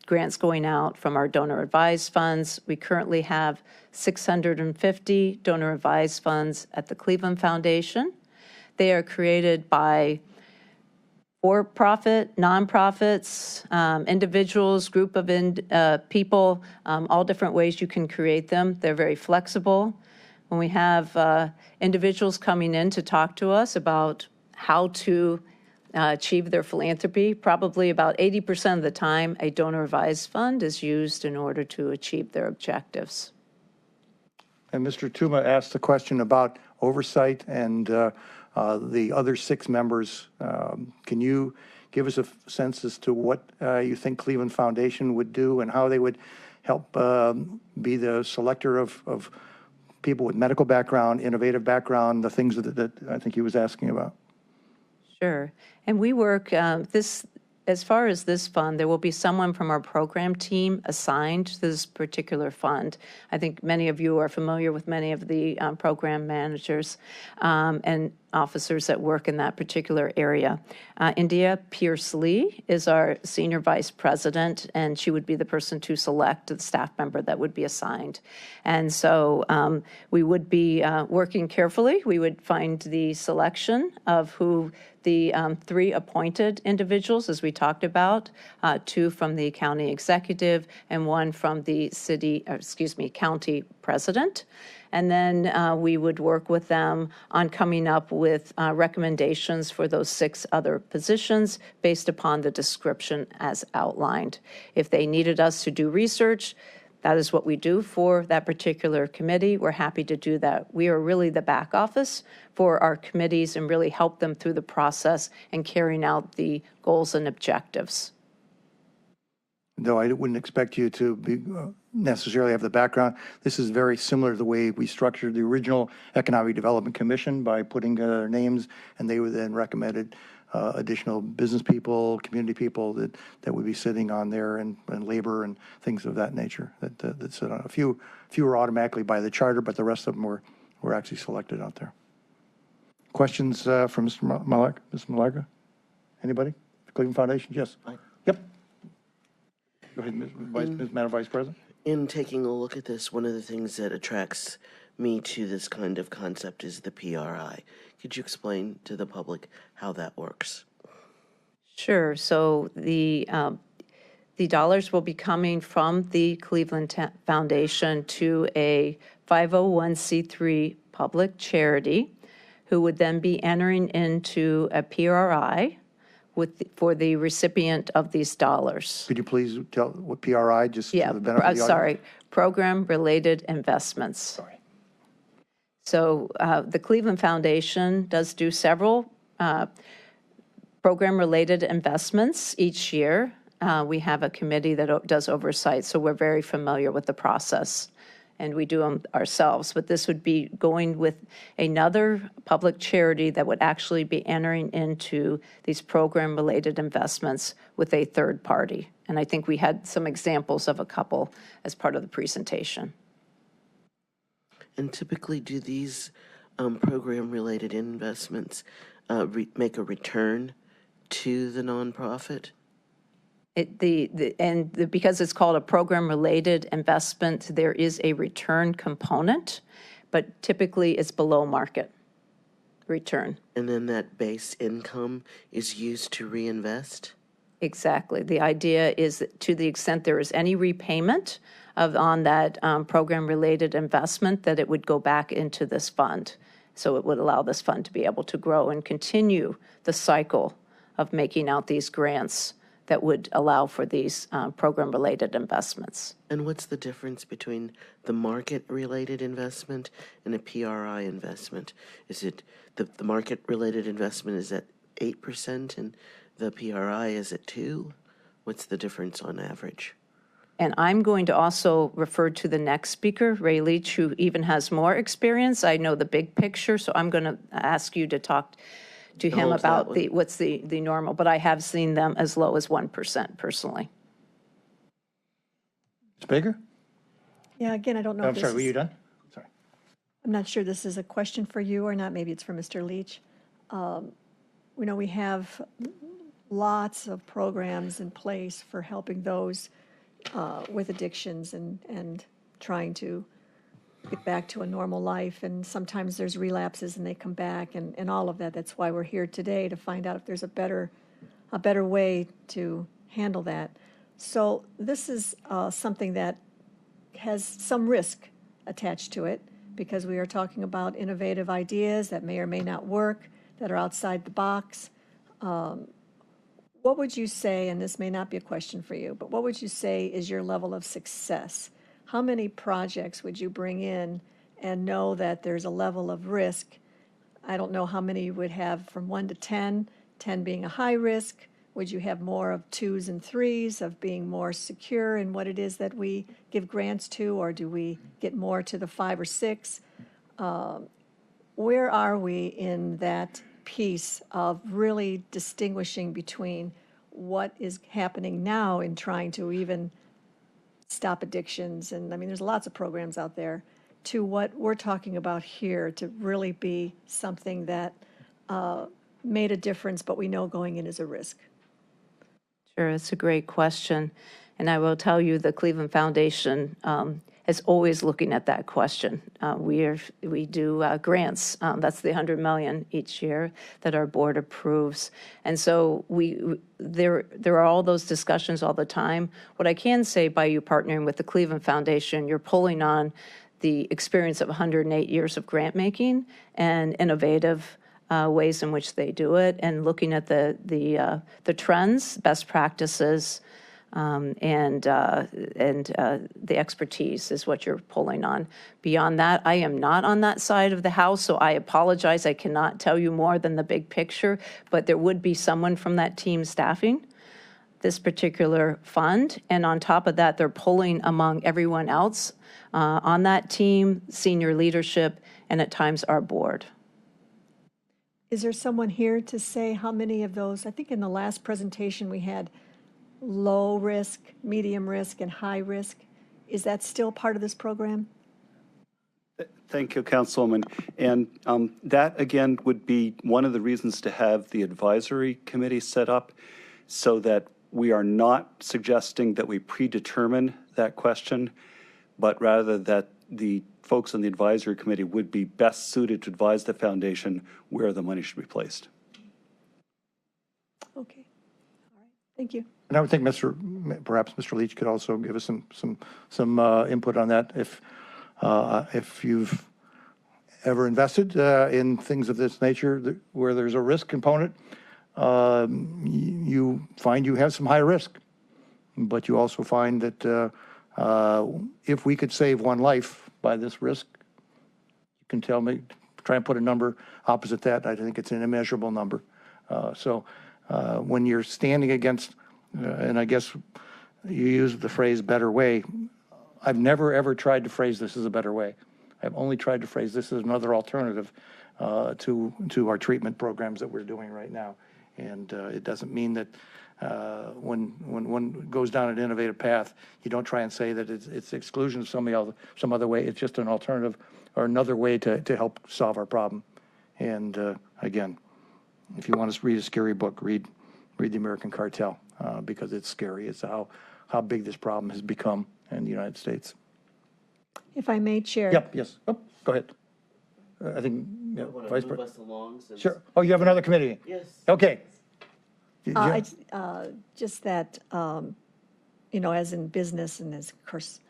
grants going out from our donor advised funds. We currently have 650 donor advised funds at the Cleveland Foundation. They are created by for-profit, nonprofits, individuals, group of people, all different ways you can create them. They're very flexible. When we have individuals coming in to talk to us about how to achieve their philanthropy, probably about 80% of the time, a donor advised fund is used in order to achieve their objectives. And Mr. Tuma asked the question about oversight and the other 6 members. Can you give us a sense as to what you think Cleveland Foundation would do and how they would help be the selector of people with medical background, innovative background, the things that I think he was asking about? Sure. And we work, as far as this fund, there will be someone from our program team assigned to this particular fund. I think many of you are familiar with many of the program managers. And officers that work in that particular area. India Pierce Lee is our senior vice president, and she would be the person to select the staff member that would be assigned. And so we would be working carefully. We would find the selection of who the 3 appointed individuals, as we talked about, 2 from the county executive and 1 from the county president. And then we would work with them on coming up with recommendations for those 6 other positions based upon the description as outlined. If they needed us to do research, that is what we do for that particular committee. We're happy to do that. We are really the back office for our committees and really help them through the process and carrying out the goals and objectives. Though I wouldn't expect you to be necessarily have the background, this is very similar to the way we structured the original Economic Development Commission by putting their names, and they were then recommended additional business people, community people that would be sitting on there, and labor and things of that nature that sit on. A few were automatically by the charter, but the rest of them were actually selected out there. Questions from Mr. Malarkey? Ms. Malarkey? Anybody? Cleveland Foundation? Yes. Yep. Go ahead, Madam Vice President. In taking a look at this, one of the things that attracts me to this kind of concept is the PRI. Could you explain to the public how that works? Sure. So the dollars will be coming from the Cleveland Foundation to a 501c3 public charity, who would then be entering into a PRI for the recipient of these dollars. Could you please tell what PRI, just Yeah, for the benefit of the audience? sorry, program-related investments. Sorry. So the Cleveland Foundation does do several program-related investments each year. We have a committee that does oversight, so we're very familiar with the process, and we do them ourselves. But this would be going with another public charity that would actually be entering into these program-related investments with a third party. And I think we had some examples of a couple as part of the presentation. And typically, do these program-related investments make a return to the nonprofit? Because it's called a program-related investment, there is a return component, but typically it's below market return. And then that base income is used to reinvest? Exactly. The idea is that to the extent there is any repayment on that program-related investment, that it would go back into this fund. So it would allow this fund to be able to grow and continue the cycle of making out these grants that would allow for these program-related investments. And what's the difference between the market-related investment and a PRI investment? Is it the market-related investment is at 8% and the PRI is at 2%? What's the difference on average? And I'm going to also refer to the next speaker, Ray Leach, who even has more experience. I know the big picture, so I'm going to ask you to talk to him about what's the normal, but I have seen them as low as 1% personally. Ms. Baker? Yeah, again, I don't know. I'm sorry, were you done? Sorry. I'm not sure this is a question for you or not. Maybe it's for Mr. Leach. We know we have lots of programs in place for helping those with addictions and trying to get back to a normal life. And sometimes there's relapses and they come back and all of that. That's why we're here today, to find out if there's a better way to handle that. So this is something that has some risk attached to it, because we are talking about innovative ideas that may or may not work, that are outside the box. What would you say, and this may not be a question for you, but what would you say is your level of success? How many projects would you bring in and know that there's a level of risk? I don't know how many you would have from 1 to 10, 10 being a high risk. Would you have more of 2s and 3s, of being more secure in what it is that we give grants to, or do we get more to the 5 or 6? Where are we in that piece of really distinguishing between what is happening now in trying to even stop addictions, and I mean, there's lots of programs out there, to what we're talking about here to really be something that made a difference, but we know going in is a risk? Sure, it's a great question. And I will tell you, the Cleveland Foundation is always looking at that question. We do grants. That's the $100 million each year that our board approves. And so there are all those discussions all the time. What I can say, by you partnering with the Cleveland Foundation, you're pulling on the experience of 108 years of grant making and innovative ways in which they do it, and looking at the trends, best practices, and the expertise is what you're pulling on. Beyond that, I am not on that side of the house, so I apologize. I cannot tell you more than the big picture, but there would be someone from that team staffing this particular fund. And on top of that, they're pulling among everyone else on that team, senior leadership, and at times our board. Is there someone here to say how many of those? I think in the last presentation we had low risk, medium risk, and high risk. Is that still part of this program? Thank you, Councilwoman. And that, again, would be one of the reasons to have the advisory committee set up, so that we are not suggesting that we predetermine that question, but rather that the folks on the advisory committee would be best suited to advise the foundation where the money should be placed. Okay. All right. Thank you. And I would think perhaps Mr. Leach could also give us some input on that. If you've ever invested in things of this nature where there's a risk component, you find you have some high risk, but you also find that if we could save one life by this risk, you can tell me, try and put a number opposite that. I think it's an immeasurable number. So when you're standing against, and I guess you use the phrase better way, I've never ever tried to phrase this as a better way. I've only tried to phrase this as another alternative to our treatment programs that we're doing right now. And it doesn't mean that when one goes down an innovative path, you don't try and say that it's exclusion of some other way. It's just an alternative or another way to help solve our problem. And again, if you want to read a scary book, read The American Cartel, because it's scary. It's how big this problem has become in the United States. If I may, Chair. Yep. Yes. Oh, go ahead. I think Vice Move President. us along since- Sure. Oh, you have another committee? Yes. Okay. Just that, as in business, and as, of course,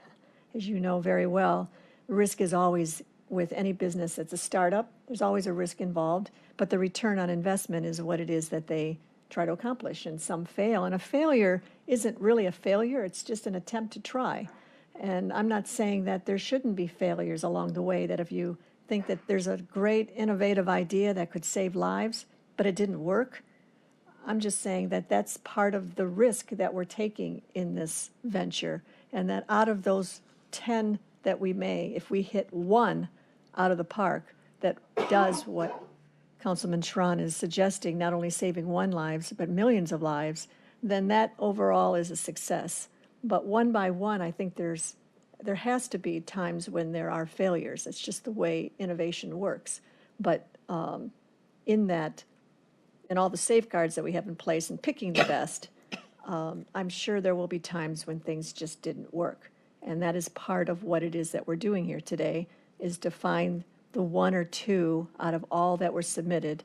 as you know very well, risk is always, with any business that's a startup, there's always a risk involved, but the return on investment is what it is that they try to accomplish, and some fail. And a failure isn't really a failure, it's just an attempt to try. And I'm not saying that there shouldn't be failures along the way, that if you think that there's a great innovative idea that could save lives, but it didn't work, I'm just saying that that's part of the risk that we're taking in this venture, and that out of those 10 that we may, if we hit one out of the park that does what Councilman Schron is suggesting, not only saving one lives, but millions of lives, then that overall is a success. But one by one, I think there has to be times when there are failures. It's just the way innovation works. But in all the safeguards that we have in place and picking the best, I'm sure there will be times when things just didn't work. And that is part of what it is that we're doing here today, is to find the one or two out of all that were submitted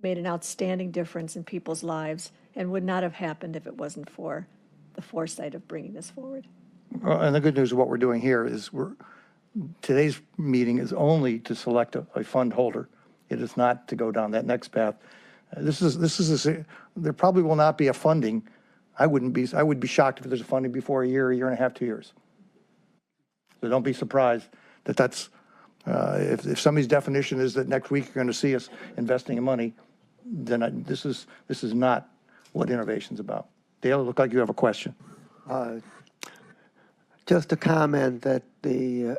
made an outstanding difference in people's lives and would not have happened if it wasn't for the foresight of bringing this forward. Well, and the good news of what we're doing here is today's meeting is only to select a fund holder. It is not to go down that next path. There probably will not be a funding. I would be shocked if there's a funding before a year and a half, 2 years. So don't be surprised that that's, if somebody's definition is that next week you're going to see us investing in money, then this is not what innovation's about. Dale, it looked like you have a question. Just a comment that the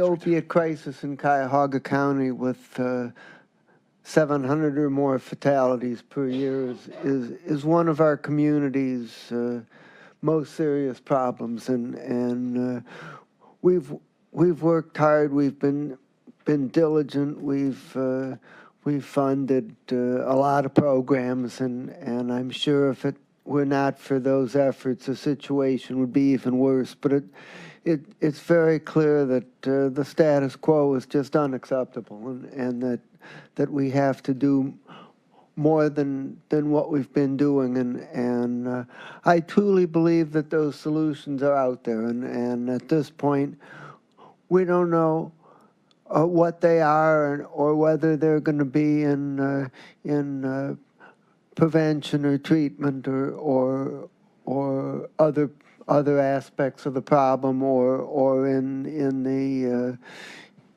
opiate crisis in Cuyahoga County, with 700 or more fatalities per year, is one of our community's most serious problems, and we've worked hard. We've been been diligent. We've funded a lot of programs, and I'm sure if it were not for those efforts, the situation would be even worse. But it's very clear that the status quo is just unacceptable, and that we have to do more than what we've been doing, and I truly believe that those solutions are out there, and at this point, we don't know what they are or whether they're going to be in prevention or treatment or other aspects of the problem or in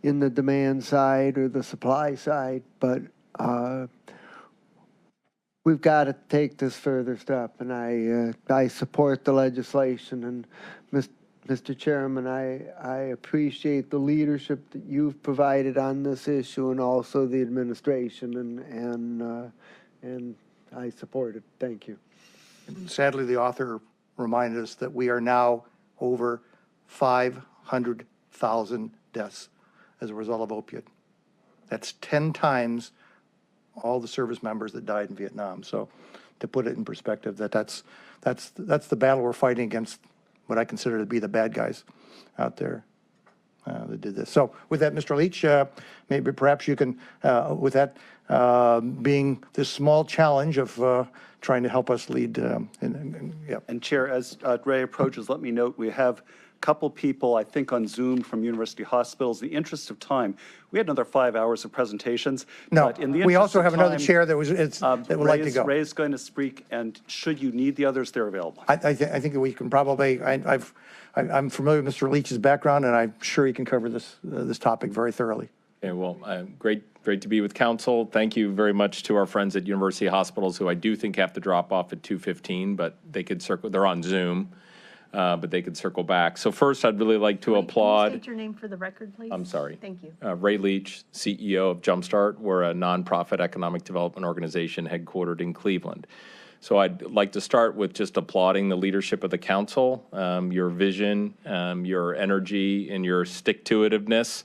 the demand side or the supply side, but we've got to take this further step, and I support the legislation. And Mr. Chairman, I appreciate the leadership that you've provided on this issue, and also the administration, and I support it. Thank you. Sadly, the author reminded us that we are now over 500,000 deaths as a result of opioid. That's 10 times all the service members that died in Vietnam. So to put it in perspective, that's the battle we're fighting against what I consider to be the bad guys out there that did this. So with that, Mr. Leach, maybe perhaps you can, with that being this small challenge of trying to help us lead. And Chair, as Ray approaches, let me note we have a couple people, I think, on Zoom from University Hospitals. In the interest of time, we had another 5 hours of presentations. No, but in the we interest also of have another time, chair that would like to go. Ray is going to speak, and should you need the others, they're available. I think that we can probably. I'm familiar with Mr. Leach's background, and I'm sure he can cover this topic very thoroughly. Okay, well, great to be with council. Thank you very much to our friends at University Hospitals, who I do think have to drop off at 2:15, but they could circle. They're on Zoom, but they could circle back. So first, I'd really like to applaud. Can you state your name for the record, please? I'm sorry. Thank you. Ray Leach, CEO of Jumpstart. We're a nonprofit economic development organization headquartered in Cleveland. So I'd like to start with just applauding the leadership of the council, your vision, your energy, and your stick-to-itiveness.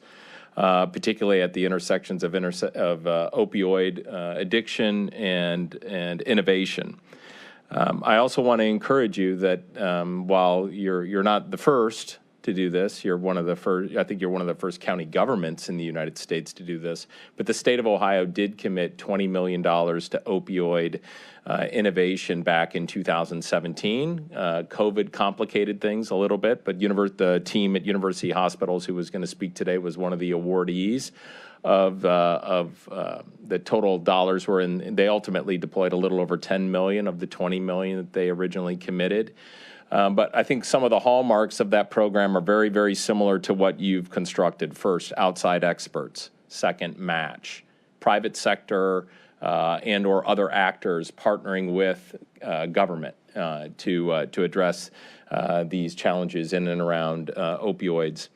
Particularly at the intersections of opioid addiction and innovation. I also want to encourage you that while you're not the first to do this, you're one of the first. I think you're one of the first county governments in the United States to do this. But the state of Ohio did commit $20 million to opioid innovation back in 2017. COVID complicated things a little bit, but the team at University Hospitals who was going to speak today was one of the awardees of the total dollars were in. They ultimately deployed a little over 10 million of the 20 million that they originally committed. But I think some of the hallmarks of that program are very, very similar to what you've constructed. First, outside experts. Second, match. Private sector and or other actors partnering with government to address these challenges in and around opioids.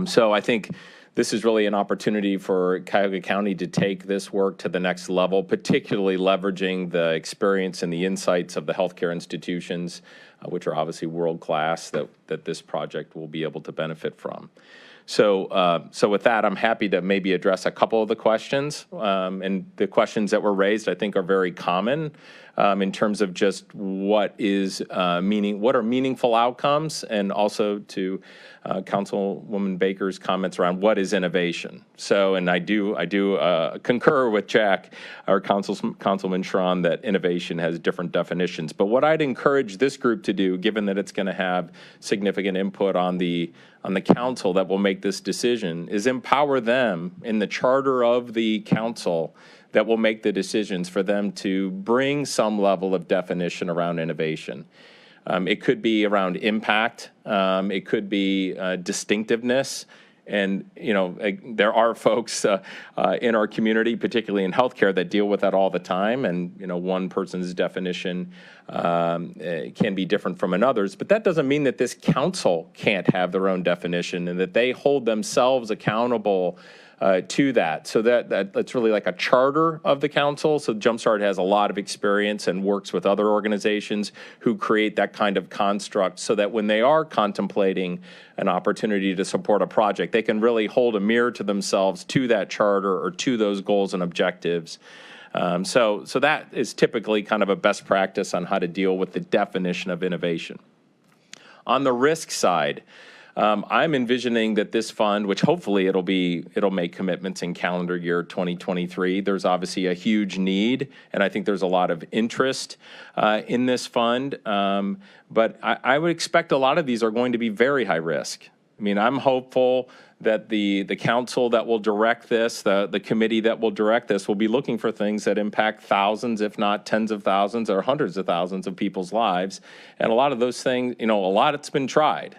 So I think this is really an opportunity for Cuyahoga County to take this work to the next level, particularly leveraging the experience and the insights of the healthcare institutions, which are obviously world-class, that this project will be able to benefit from. So with that, I'm happy to maybe address a couple of the questions. And the questions that were raised, I think, are very common in terms of just what are meaningful outcomes, and also to Councilwoman Baker's comments around what is innovation. So, and I do concur with Jack, our Councilman Schron, that innovation has different definitions. But what I'd encourage this group to do, given that it's going to have significant input on the council that will make this decision, is empower them in the charter of the council that will make the decisions for them to bring some level of definition around innovation. It could be around impact. It could be distinctiveness. And, there are folks in our community, particularly in healthcare, that deal with that all the time. And, one person's definition can be different from another's. But that doesn't mean that this council can't have their own definition and that they hold themselves accountable to that. So that's really like a charter of the council. So Jumpstart has a lot of experience and works with other organizations who create that kind of construct so that when they are contemplating an opportunity to support a project, they can really hold a mirror to themselves to that charter or to those goals and objectives. So that is typically kind of a best practice on how to deal with the definition of innovation. On the risk side, I'm envisioning that this fund, which hopefully it'll make commitments in calendar year 2023. There's obviously a huge need, and I think there's a lot of interest in this fund. But I would expect a lot of these are going to be very high risk. I mean, I'm hopeful that the council that will direct this, the committee that will direct this, will be looking for things that impact thousands, if not tens of thousands or hundreds of thousands of people's lives. And a lot of those things, a lot it's been tried.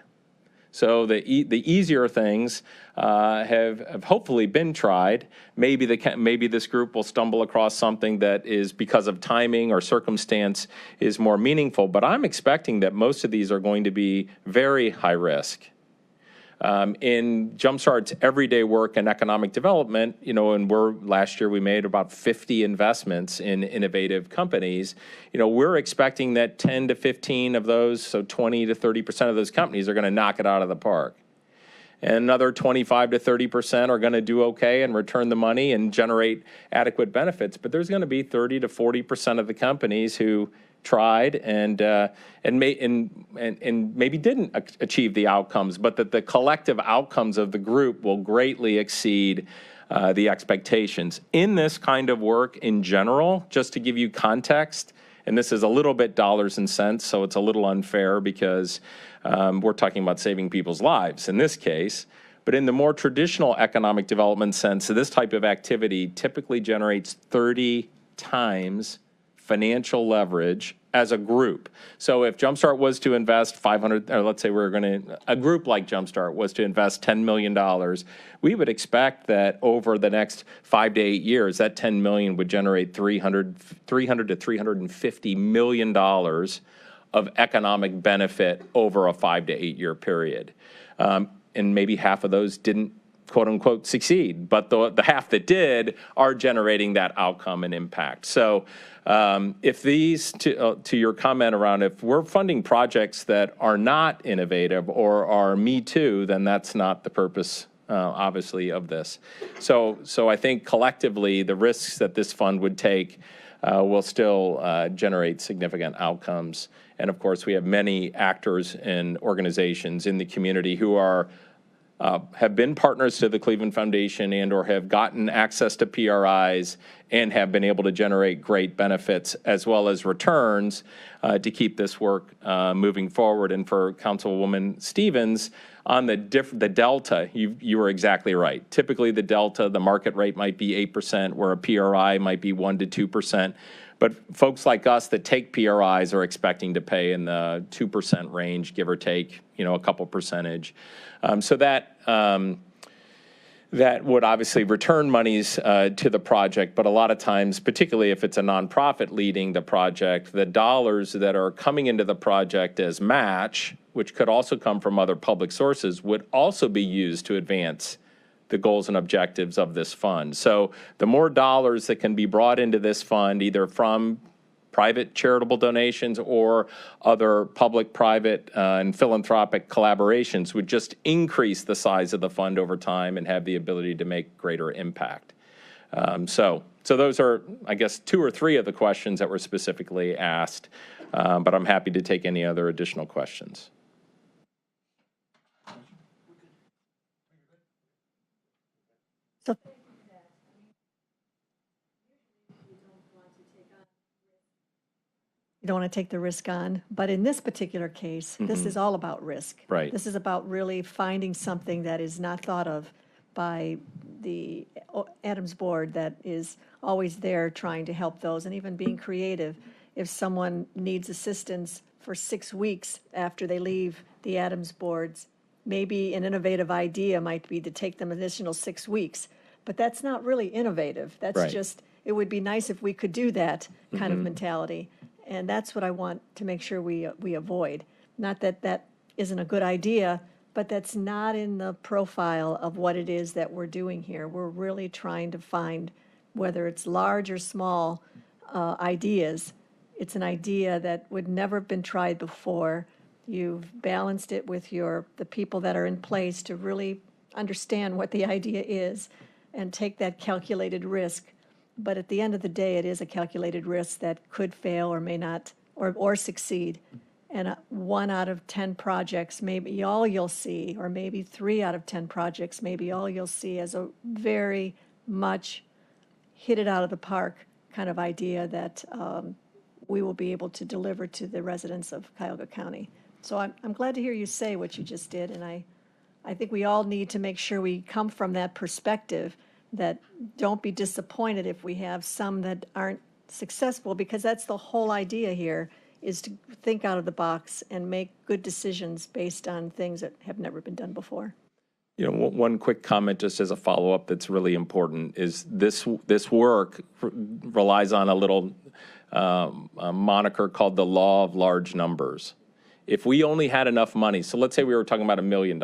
So the easier things have hopefully been tried. Maybe this group will stumble across something that is, because of timing or circumstance, is more meaningful. But I'm expecting that most of these are going to be very high risk. In Jumpstart's everyday work in economic development, and last year we made about 50 investments in innovative companies. We're expecting that 10 to 15 of those, so 20 to 30% of those companies are going to knock it out of the park. And another 25 to 30% are going to do okay and return the money and generate adequate benefits. But there's going to be 30 to 40% of the companies who tried and maybe didn't achieve the outcomes, but that the collective outcomes of the group will greatly exceed the expectations. In this kind of work in general, just to give you context, and this is a little bit dollars and cents, so it's a little unfair because we're talking about saving people's lives in this case. But in the more traditional economic development sense, this type of activity typically generates 30 times financial leverage as a group. So if Jumpstart was to invest 500, or let's say a group like Jumpstart was to invest $10 million, we would expect that over the next 5 to 8 years, that $10 million would generate $300 to $350 million of economic benefit over a 5 to 8 year period. And maybe half of those didn't, quote unquote, succeed, but the half that did are generating that outcome and impact. So if these, to your comment around if we're funding projects that are not innovative or are Me Too, then that's not the purpose, obviously, of this. So I think collectively the risks that this fund would take will still generate significant outcomes. And of course, we have many actors and organizations in the community who have been partners to the Cleveland Foundation and or have gotten access to PRIs and have been able to generate great benefits as well as returns to keep this work moving forward. And for Councilwoman Stevens, on the delta, you were exactly right. Typically the delta, the market rate might be 8%, where a PRI might be 1 to 2%. But folks like us that take PRIs are expecting to pay in the 2% range, give or take, a couple percentage. So that would obviously return monies to the project, but a lot of times, particularly if it's a nonprofit leading the project, the dollars that are coming into the project as match, which could also come from other public sources, would also be used to advance the goals and objectives of this fund. So the more dollars that can be brought into this fund, either from private charitable donations or other public-private and philanthropic collaborations, would just increase the size of the fund over time and have the ability to make greater impact. So those are, I guess, 2 or 3 of the questions that were specifically asked, but I'm happy to take any other additional questions. So you don't want to take the risk on, but in this particular case, this is all about risk. Right. This is about really finding something that is not thought of by the Adams board that is always there trying to help those and even being creative. If someone needs assistance for 6 weeks after they leave the Adams boards, maybe an innovative idea might be to take them an additional 6 weeks, but that's not really innovative. That's Right. just, it would be nice if we could do that kind of mentality. And that's what I want to make sure we avoid. Not that that isn't a good idea, but but that's not in the profile of what it is that we're doing here. We're really trying to find, whether it's large or small ideas, it's an idea that would never have been tried before. You've balanced it with the people that are in place to really understand what the idea is and take that calculated risk. But at the end of the day, it is a calculated risk that could fail or may not, or succeed. And 1 out of 10 projects, maybe all you'll see, or maybe 3 out of 10 projects, maybe all you'll see as a very much hit it out of the park kind of idea that we will be able to deliver to the residents of Cuyahoga County. So I'm glad to hear you say what you just did, and I think we all need to make sure we come from that perspective, that don't be disappointed if we have some that aren't successful, because that's the whole idea here, is to think out of the box and make good decisions based on things that have never been done before. You know, one quick comment just as a follow-up that's really important is this work relies on a little a moniker called the law of large numbers. If we only had enough money, so let's say we were talking about $1 million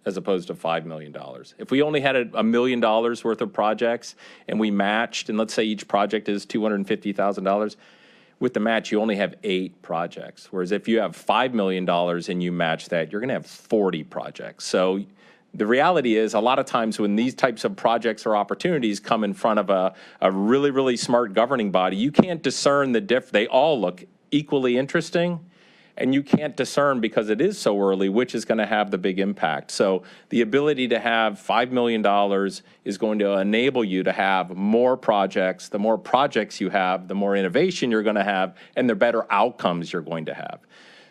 as opposed to $5 million. If we only had $1 million worth of projects and we matched, and let's say each project is $250,000, with the match, you only have 8 projects. Whereas if you have $5 million and you match that, you're going to have 40 projects. So the reality is, a lot of times when these types of projects or opportunities come in front of a really, really smart governing body, you can't discern the they all look equally interesting, and you can't discern, because it is so early, which is going to have the big impact. So the ability to have $5 million is going to enable you to have more projects. The more projects you have, the more innovation you're going to have, and the better outcomes you're going to have.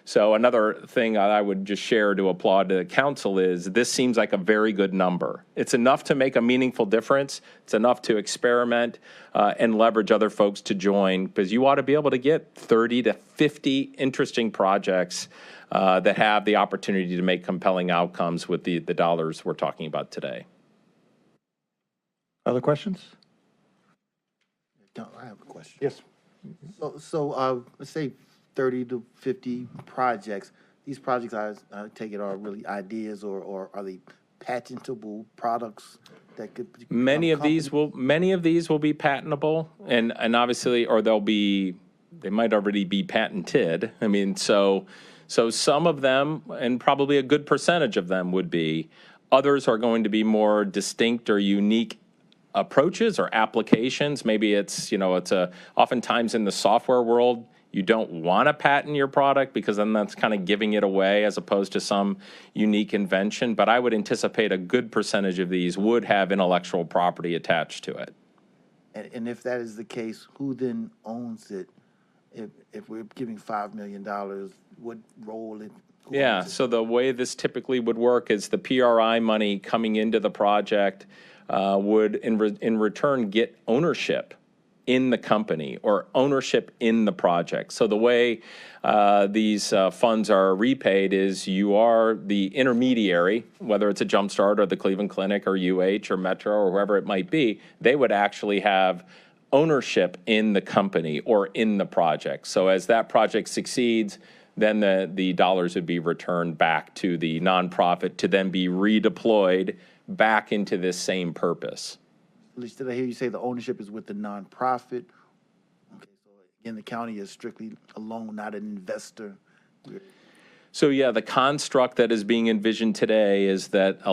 So another thing I would just share to applaud to the council is this seems like a very good number. It's enough to make a meaningful difference. It's enough to experiment and leverage other folks to join, because you ought to be able to get 30 to 50 interesting projects that have the opportunity to make compelling outcomes with the dollars we're talking about today. Other questions? No, I have a question. Yes. So let's say 30 to 50 projects. These projects, I take it, are really ideas, or are they patentable products that could? Many of these will be patentable, and obviously, or they might already be patented. I mean, so some of them, and probably a good percentage of them, would be. Others are going to be more distinct or unique approaches or applications. Maybe it's oftentimes in the software world, you don't want to patent your product because then that's kind of giving it away as opposed to some unique invention. But I would anticipate a good percentage of these would have intellectual property attached to it. And if that is the case, who then owns it? If we're giving $5 million, what role it? Yeah, so the way this typically would work is the PRI money coming into the project would in return get ownership in the company or ownership in the project. So the way these funds are repaid is you are the intermediary, whether it's a Jumpstart or the Cleveland Clinic or UH or Metro or whoever it might be, they would actually have ownership in the company or in the project. So as that project succeeds, then the dollars would be returned back to the nonprofit to then be redeployed back into this same purpose. Did I hear you say the ownership is with the nonprofit? Okay, so again, the county is strictly a loan, not an investor. So yeah, the construct that is being envisioned today is that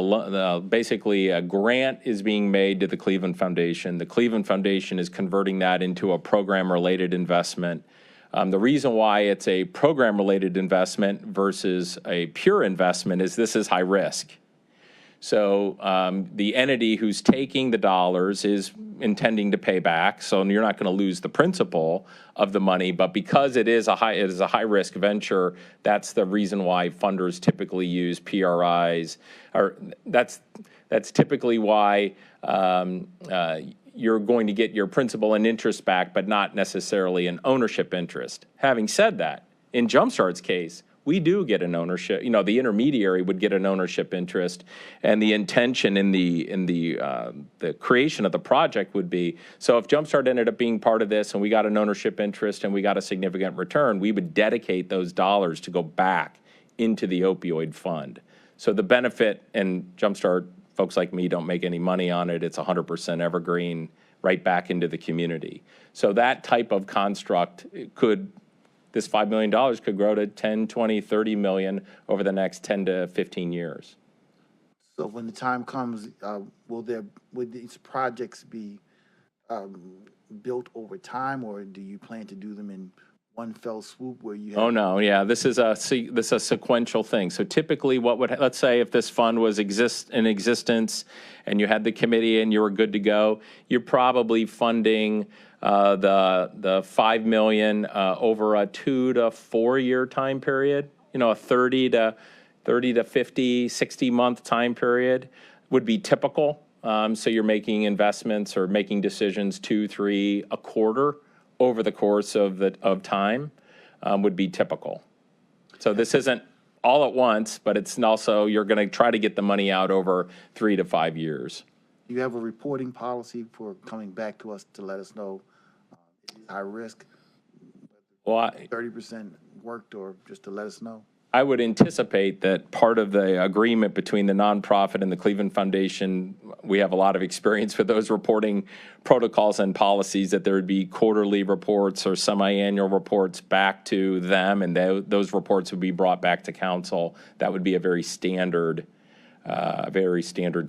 basically a grant is being made to the Cleveland Foundation. The Cleveland Foundation is converting that into a program-related investment. The reason why it's a program-related investment versus a pure investment is this is high risk. So the entity who's taking the dollars is intending to pay back, so you're not going to lose the principal of the money. But because it is a high risk venture, that's the reason why funders typically use PRIs. Or that's typically why you're going to get your principal and interest back, but not necessarily an ownership interest. Having said that, in Jumpstart's case, we do get an ownership. The intermediary would get an ownership interest, and the intention in the creation of the project would be, so if Jumpstart ended up being part of this and we got an ownership interest and we got a significant return, we would dedicate those dollars to go back into the opioid fund. So the benefit, and Jumpstart, folks like me don't make any money on it. It's 100% evergreen, right back into the community. So that type of construct could, this $5 million could grow to 10, 20, 30 million over the next 10 to 15 years. So when the time comes, will these projects be built over time, or do you plan to do them in one fell swoop where you have? Oh, no, yeah, this is a sequential thing. So typically what would, let's say if this fund was in existence and you had the committee and you were good to go, you're probably funding the 5 million over a 2 to 4 year time period. You know, a 30 to 50, 60 month time period would be typical. So you're making investments or making decisions 2, 3 a quarter over the course of time would be typical. So this isn't all at once, but it's also, you're going to try to get the money out over 3 to 5 years. Do you have a reporting policy for coming back to us to let us know if it's high risk, Well, 30% worked, or just to let us know? I would anticipate that part of the agreement between the nonprofit and the Cleveland Foundation, we have a lot of experience with those reporting protocols and policies, that there would be quarterly reports or semi-annual reports back to them, and those reports would be brought back to council. That would be a very standard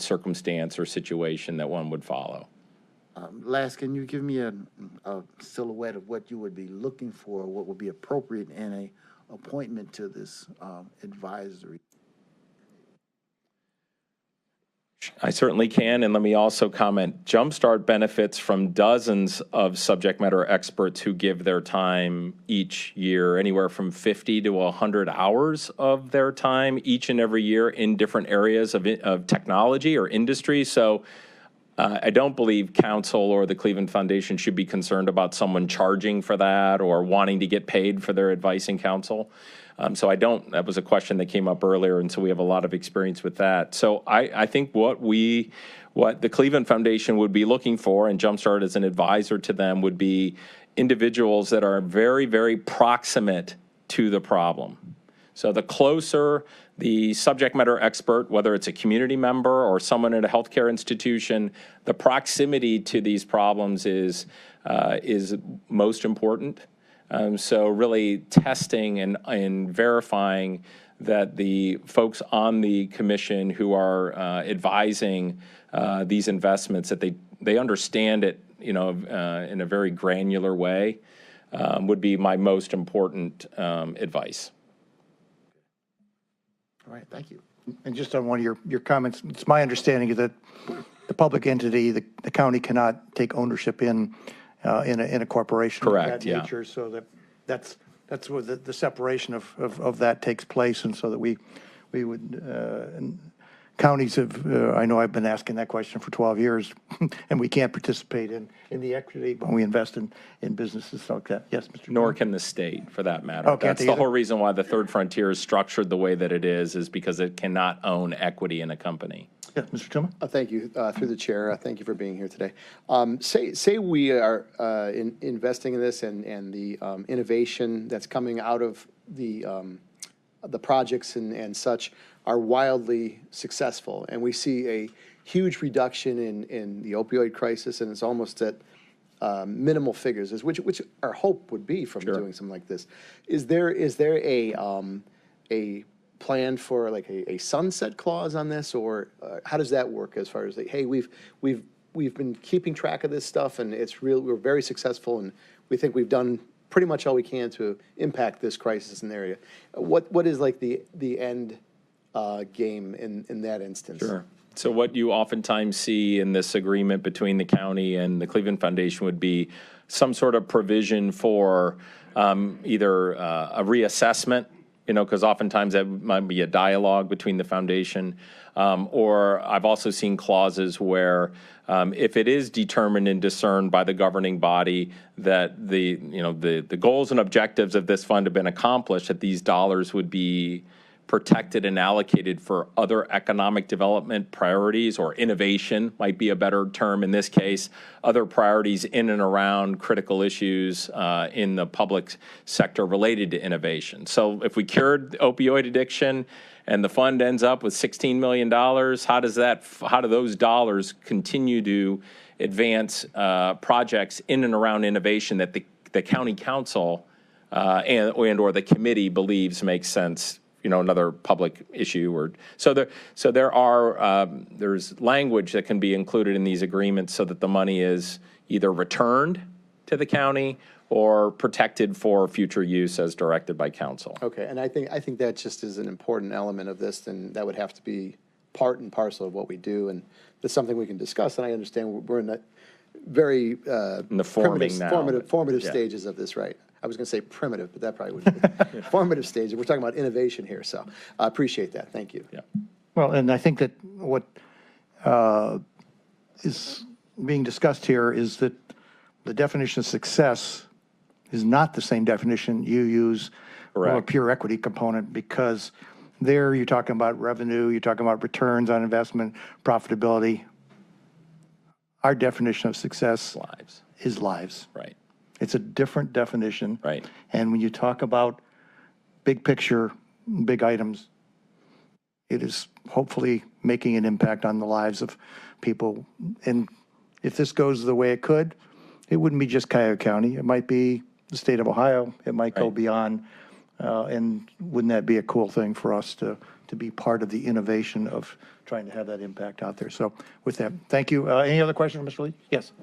circumstance or situation that one would follow. Last, can you give me a silhouette of what you would be looking for, what would be appropriate in a appointment to this advisory? I certainly can, and let me also comment, Jumpstart benefits from dozens of subject matter experts who give their time each year, anywhere from 50 to 100 hours of their time each and every year in different areas of technology or industry. So I don't believe council or the Cleveland Foundation should be concerned about someone charging for that or wanting to get paid for their advice and counsel. That was a question that came up earlier, and so we have a lot of experience with that. So I think what the Cleveland Foundation would be looking for, and Jumpstart as an advisor to them, would be individuals that are very, very proximate to the problem. So the closer the subject matter expert, whether it's a community member or someone at a healthcare institution, the proximity to these problems is most important. So really testing and verifying that the folks on the commission who are advising these investments, that they understand it, in a very granular way, would be my most important advice. All right, thank you. And just on one of your comments, it's my understanding that the public entity, the county, cannot take ownership in a corporation. Correct, of that yeah. nature, so that's where the separation of that takes place, and so that we would, and counties have, I know I've been asking that question for 12 years, and we can't participate in the equity when we invest in businesses like that. Yes, Mr. Nor can the state, for that matter. Oh, can't That's they the either? whole reason why the Third Frontier is structured the way that it is because it cannot own equity in a company. Yeah, Mr. Tillman? Thank you, through the chair. Thank you for being here today. Say we are investing in this and the innovation that's coming out of the projects and such are wildly successful, and we see a huge reduction in the opioid crisis, and it's almost at minimal figures, which our hope would be from doing something like this. Is there a plan for like a sunset clause on this, or how does that work as far as like, hey, we've been keeping track of this stuff, and we're very successful, and we think we've done pretty much all we can to impact this crisis in the area. What is like the end game in that instance? Sure. So what you oftentimes see in this agreement between the county and the Cleveland Foundation would be some sort of provision for either a reassessment, because oftentimes that might be a dialogue between the foundation, or I've also seen clauses where if it is determined and discerned by the governing body that the goals and objectives of this fund have been accomplished, that these dollars would be protected and allocated for other economic development priorities, or innovation might be a better term in this case, other priorities in and around critical issues in the public sector related to innovation. So if we cured opioid addiction and the fund ends up with $16 million, how do those dollars continue to advance projects in and around innovation that the county council and or the committee believes makes sense? Another public issue, or there's language that can be included in these agreements so that the money is either returned to the county or protected for future use as directed by council. Okay, and I think that just is an important element of this, and that would have to be part and parcel of what we do, and that's something we can discuss. And I understand we're in that very in the forming formative stages of this, right? I was going to say primitive, but that probably wouldn't be. Formative stages. We're talking about innovation here, so I appreciate that. Thank you. Yeah. Well, and I think that what is being discussed here is that the definition of success is not the same definition you use for a pure equity component, because there you're talking about revenue, you're talking about returns on investment, profitability. Our definition of success is lives. Right. It's a different definition. Right. And when you talk about big picture, big items, it is hopefully making an impact on the lives of people. And if this goes the way it could, it wouldn't be just Cuyahoga County. It might be the state of Ohio. It might go beyond. And wouldn't that be a cool thing for us to be part of the innovation of trying to have that impact out there? So with that, thank you. Any other questions, Mr. Lee? Yes.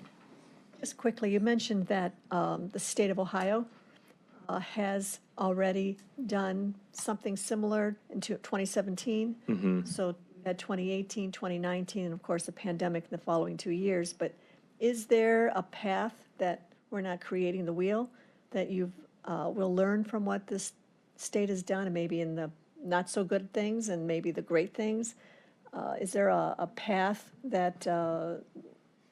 Just quickly, you mentioned that the state of Ohio has already done something similar in 2017. So we had 2018, 2019, and of course the pandemic in the following 2 years. But is there a path that we're not creating the wheel, that you will learn from what this state has done, and maybe in the not so good things and maybe the great things? Is there a path that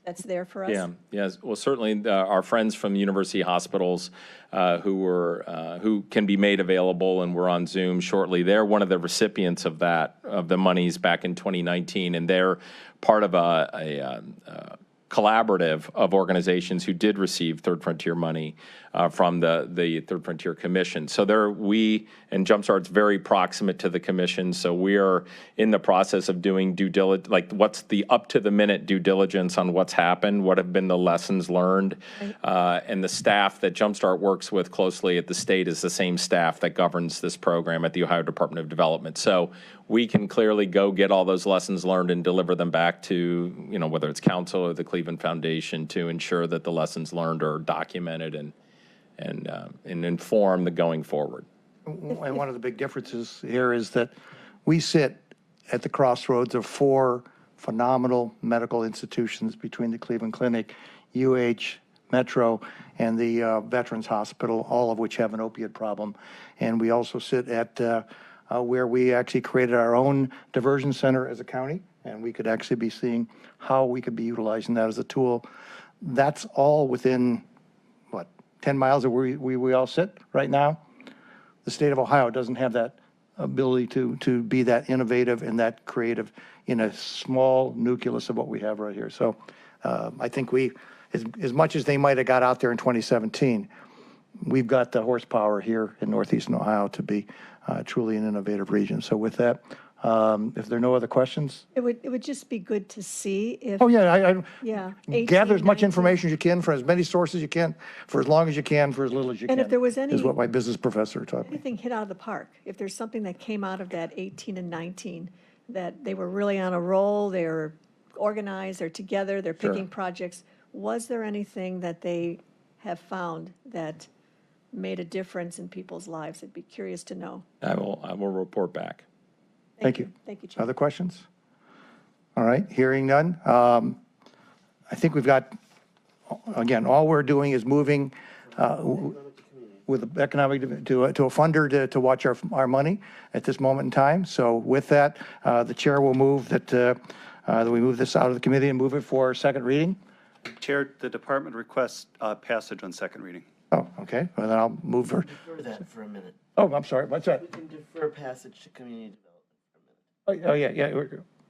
that's there for us? Yeah, yes. Well, certainly our friends from University Hospitals who can be made available, and we're on Zoom shortly. They're one of the recipients of the monies back in 2019, and they're part of a collaborative of organizations who did receive Third Frontier money from the Third Frontier Commission. So we and Jumpstart's very proximate to the Commission. So we are in the process of doing due diligence, like what's the up-to-the-minute due diligence on what's happened, what have been the lessons learned, and the staff that Jumpstart works with closely at the state is the same staff that governs this program at the Ohio Department of Development. So we can clearly go get all those lessons learned and deliver them back to, whether it's council or the Cleveland Foundation, to ensure that the lessons learned are documented and inform the going forward. And one of the big differences here is that we sit at the crossroads of 4 phenomenal medical institutions between the Cleveland Clinic, UH, Metro, and the Veterans Hospital, all of which have an opiate problem. And we also sit at where we actually created our own diversion center as a county, and we could actually be seeing how we could be utilizing that as a tool. That's all within, 10 miles of where we all sit right now. The state of Ohio doesn't have that ability to be that innovative and that creative in a small nucleus of what we have right here. So I think as much as they might have got out there in 2017, we've got the horsepower here in northeastern Ohio to be truly an innovative region. So with that, if there are no other questions. It would just be good to see if. Oh, yeah. Yeah. Gather as 18, much 19. information as you can from as many sources as you can, for as long as you can, for as little as you can. And if there was is what my business professor taught me. anything hit out of the park, if there's something that came out of that 18 and 19, that they were really on a roll, they're organized, they're together, they're picking projects, was there anything that they have found that made a difference in people's lives? I'd be curious to know. I will report back. Thank you. Thank you, Chair. Other questions? All right, hearing none. I think we've got, again, all we're doing is moving with economic to a funder to watch our money at this moment in time. So with that, the chair will move that we move this out of the committee and move it for second reading. Chair, the department requests passage on second reading. Oh, Okay, well, then I'll move for, Defer that for a minute. oh, I'm sorry, what's that? We can defer passage to community development for a minute. Oh, yeah,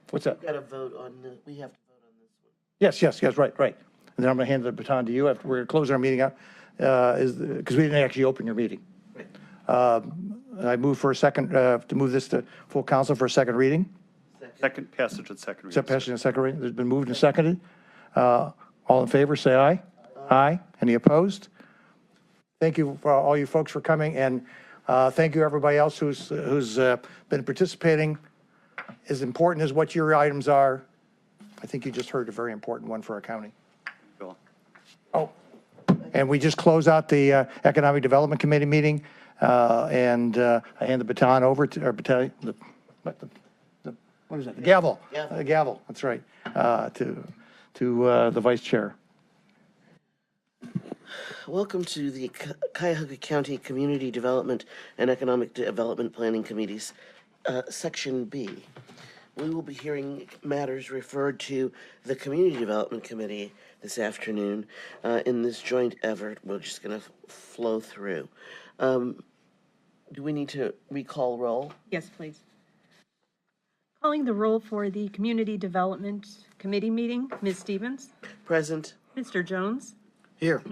what's that? We've got to vote on, we have to vote on this one. Yes, right. And then I'm going to hand the baton to you after we're going to close our meeting out, because we didn't actually open your meeting. I move for a second, to move this to full council for a second reading. Second passage and second Is that reading. passing a second reading? It's been moved and seconded. All in favor, say aye. Aye. Any opposed? Thank you for all you folks for coming, and thank you everybody else who's been participating. As important as what your items are, I think you just heard a very important one for our county. Cool. Oh, and we just close out the Economic Development Committee meeting, and I hand the baton over to our battalion, what is that? The gavel. Gavel. The gavel, that's right, to the vice chair. Welcome to the Cuyahoga County Community Development and Economic Development Planning Committees, Section B. We will be hearing matters referred to the Community Development Committee this afternoon in this joint effort. We're just going to flow through. Do we need to recall roll? Yes, please. Calling the roll for the Community Development Committee meeting, Ms. Stevens, Present. Mr. Jones, Here.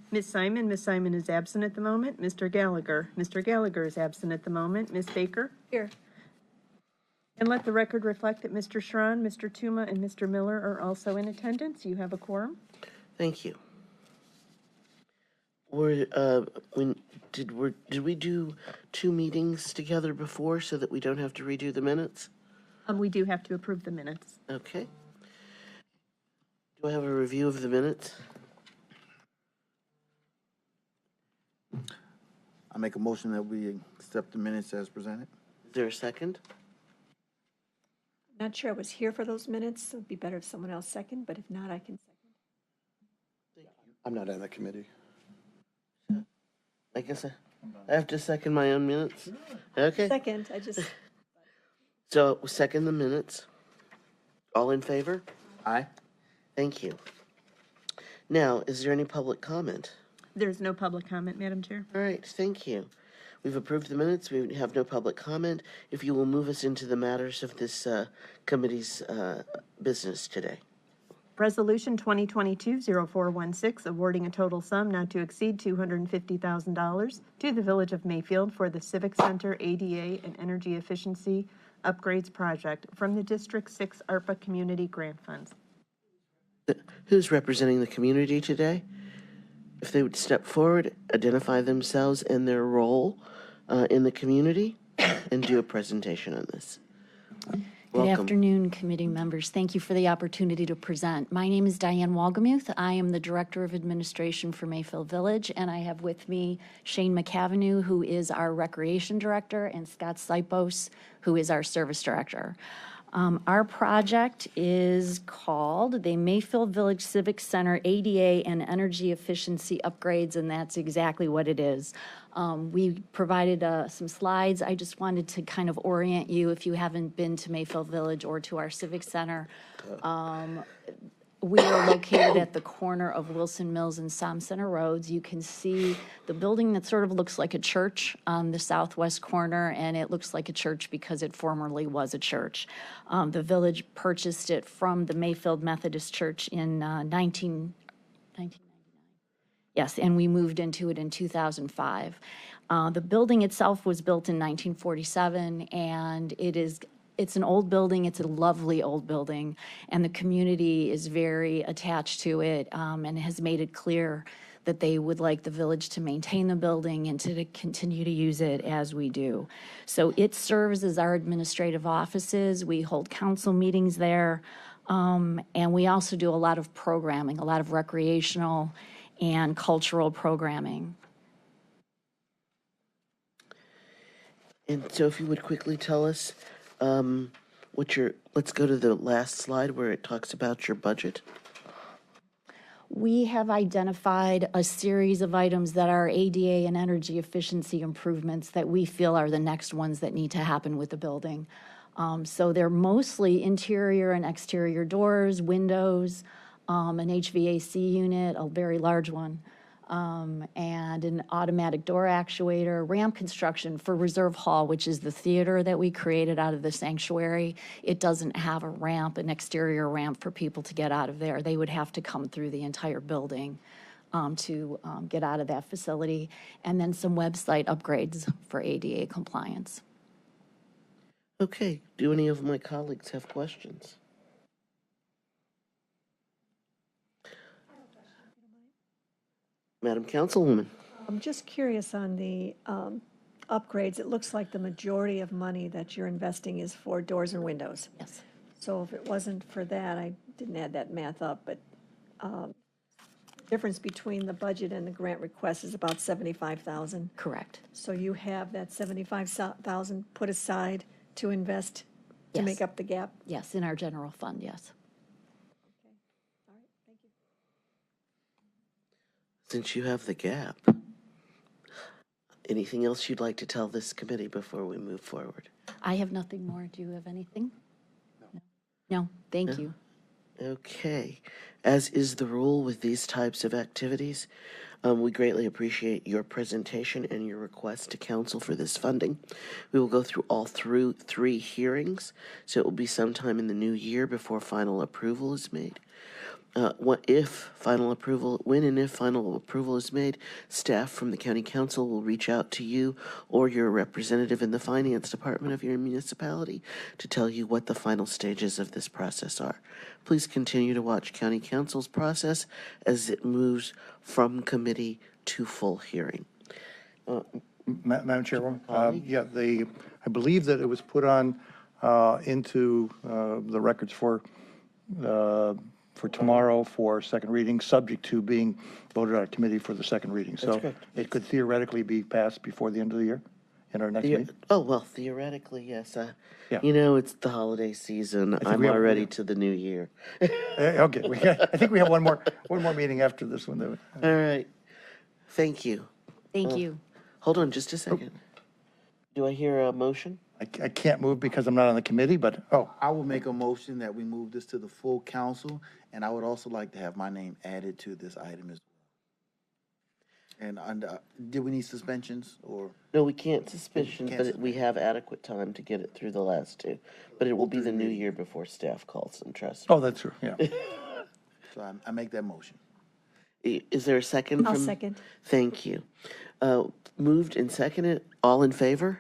Ms. Simon is absent at the moment, Mr. Gallagher is absent at the moment, Ms. Baker. Here. And let the record reflect that Mr. Schron, Mr. Tuma, and Mr. Miller are also in attendance. You have a quorum. Thank you. Did we do 2 meetings together before so that we don't have to redo the minutes? We do have to approve the minutes. Okay. Do I have a review of the minutes? I make a motion that we accept the minutes as presented. Is there a second? Not sure I was here for those minutes, so it'd be better if someone else second, but if not, I can second. I'm not on the committee. I guess I have to second my own minutes? Okay. Second, I just, So, second the minutes. All in favor? Aye. Thank you. Now, is there any public comment? There's no public comment, Madam Chair. All right, thank you. We've approved the minutes. We have no public comment. If you will move us into the matters of this committee's business today. Resolution 2022-0416, awarding a total sum not to exceed $250,000 to the Village of Mayfield for the Civic Center ADA and Energy Efficiency Upgrades Project from the District 6 ARPA Community Grant Funds. Who's representing the community today? If they would step forward, identify themselves and their role in the community, and do a presentation on this. Good Welcome. afternoon, committee members. Thank you for the opportunity to present. My name is Diane Walgamuth. I am the Director of Administration for Mayfield Village, and I have with me Shane McAvenue, who is our Recreation Director, and Scott Sipos, who is our Service Director. Our project is called the Mayfield Village Civic Center ADA and Energy Efficiency Upgrades, and that's exactly what it is. We provided some slides. I just wanted to kind of orient you if you haven't been to Mayfield Village or to our Civic Center. We are located at the corner of Wilson Mills and Som Center Roads. You can see the building that sort of looks like a church on the southwest corner, and it looks like a church because it formerly was a church. The village purchased it from the Mayfield Methodist Church in 1999. Yes, and we moved into it in 2005. The building itself was built in 1947, and it's an old building. It's a lovely old building, and the community is very attached to it and has made it clear that they would like the village to maintain the building and to continue to use it as we do. So it serves as our administrative offices. We hold council meetings there, and we also do a lot of programming, a lot of recreational and cultural programming. And so if you would quickly tell us let's go to the last slide where it talks about your budget. We have identified a series of items that are ADA and energy efficiency improvements that we feel are the next ones that need to happen with the building. So they're mostly interior and exterior doors, windows, an HVAC unit, a very large one, and an automatic door actuator, ramp construction for Reserve Hall, which is the theater that we created out of the sanctuary. It doesn't have a ramp, an exterior ramp for people to get out of there. They would have to come through the entire building to get out of that facility, and then some website upgrades for ADA compliance. Okay, do any of my colleagues have questions? Madam Councilwoman. I'm just curious on the upgrades. It looks like the majority of money that you're investing is for doors and windows. Yes. So if it wasn't for that, I didn't add that math up, but difference between the budget and the grant request is about 75,000. Correct. So you have that 75,000 put aside to invest to Yes. make up the gap? Yes, in our general fund, yes. All right, thank you. Since you have the gap, anything else you'd like to tell this committee before we move forward? I have nothing more. Do you have anything? No, thank you. Okay. As is the rule with these types of activities, we greatly appreciate your presentation and your request to council for this funding. We will go through all through 3 hearings, so it will be sometime in the new year before final approval is made. When and if final approval is made, staff from the county council will reach out to you or your representative in the finance department of your municipality to tell you what the final stages of this process are. Please continue to watch county council's process as it moves from committee to full hearing. Madam Chairwoman? Yeah, I believe that it was put on into the records for tomorrow for second reading, subject to being voted out of committee for the second reading. So correct. it could theoretically be passed before the end of the year in our next meeting? Oh, well, theoretically, yes. Yeah. You know, it's the holiday season. I'm we have- already to the new year. Okay, I think we have one more meeting after this one. Though. All right. Thank you. Thank you. Hold on just a second. Do I hear a motion? I can't move because I'm not on the committee, but, I will make a motion that we move this to the full council, and I would also like to have my name added to this item as well. And did we need suspensions or? No, we can't suspension, Can't but we have adequate time to get it through the last 2. But it will be the new year before staff calls them, trust me. oh, that's true, yeah. So I make that motion. Is there a second? I'll from- second. Thank you. Moved and seconded. All in favor?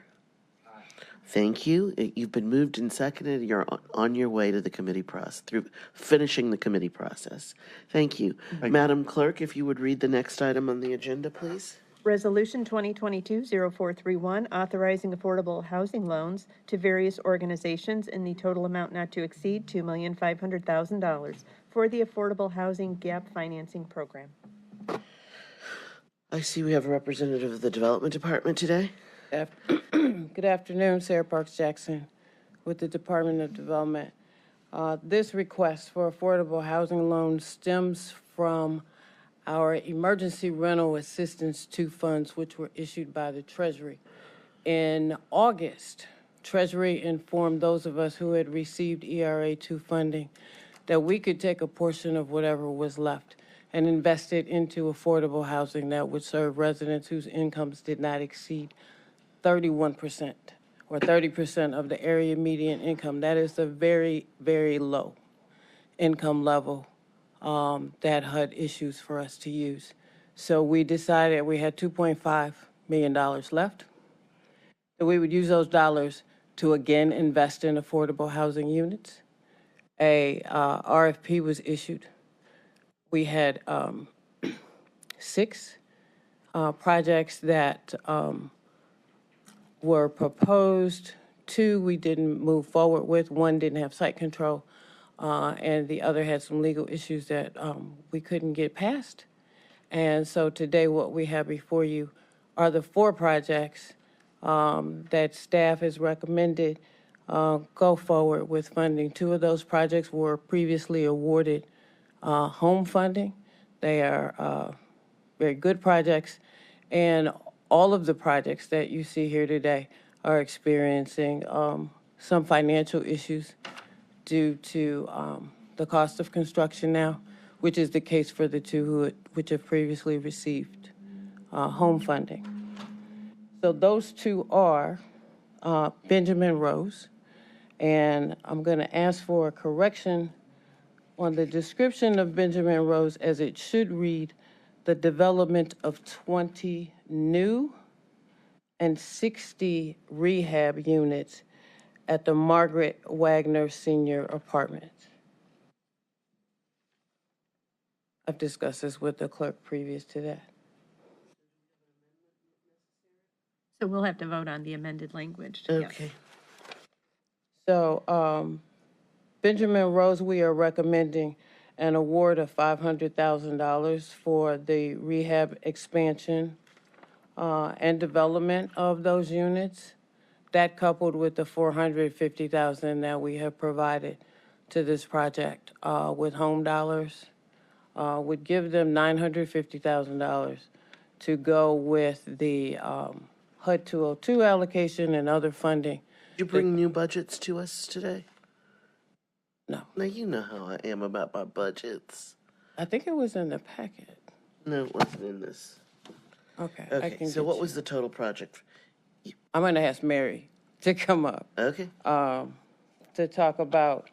Thank you. You've been moved and seconded. You're on your way to the committee process, through finishing the committee process. Thank you. Madam Clerk, if you would read the next item on the agenda, please. Resolution 2022-0431, authorizing affordable housing loans to various organizations in the total amount not to exceed $2,500,000 for the Affordable Housing Gap Financing Program. I see we have a representative of the Development Department today. Good afternoon, Sarah Parks Jackson with the Department of Development. This request for affordable housing loans stems from our Emergency Rental Assistance 2 funds, which were issued by the Treasury. In August, Treasury informed those of us who had received ERA 2 funding that we could take a portion of whatever was left and invest it into affordable housing that would serve residents whose incomes did not exceed 31% or 30% of the area median income. That is a very, very low income level that HUD issues for us to use. So we decided we had $2.5 million left, that we would use those dollars to again invest in affordable housing units. A RFP was issued. We had 6 projects that were proposed. 2 we didn't move forward with. 1 didn't have site control, and the other had some legal issues that we couldn't get past. And so today what we have before you are the 4 projects that staff has recommended go forward with funding. 2 of those projects were previously awarded home funding. They are very good projects, and all of the projects that you see here today are experiencing some financial issues due to the cost of construction now. which is the case for the two which have previously received home funding. So those two are Benjamin Rose, and I'm going to ask for a correction on the description of Benjamin Rose, as it should read, the development of 20 new and 60 rehab units at the Margaret Wagner Senior Apartments. I've discussed this with the clerk previous to that. So we'll have to vote on the amended language. Okay. So, Benjamin Rose, we are recommending an award of $500,000 for the rehab expansion and development of those units. That coupled with the $450,000 that we have provided to this project with home dollars would give them $950,000 to go with the HUD 202 allocation and other funding. Did you bring new budgets to us today? No. Now, you know how I am about my budgets. I think it was in the packet. No, it wasn't in this. Okay. I Okay, can so get what you. was the total project? I'm going to ask Mary to come up Okay. to talk about.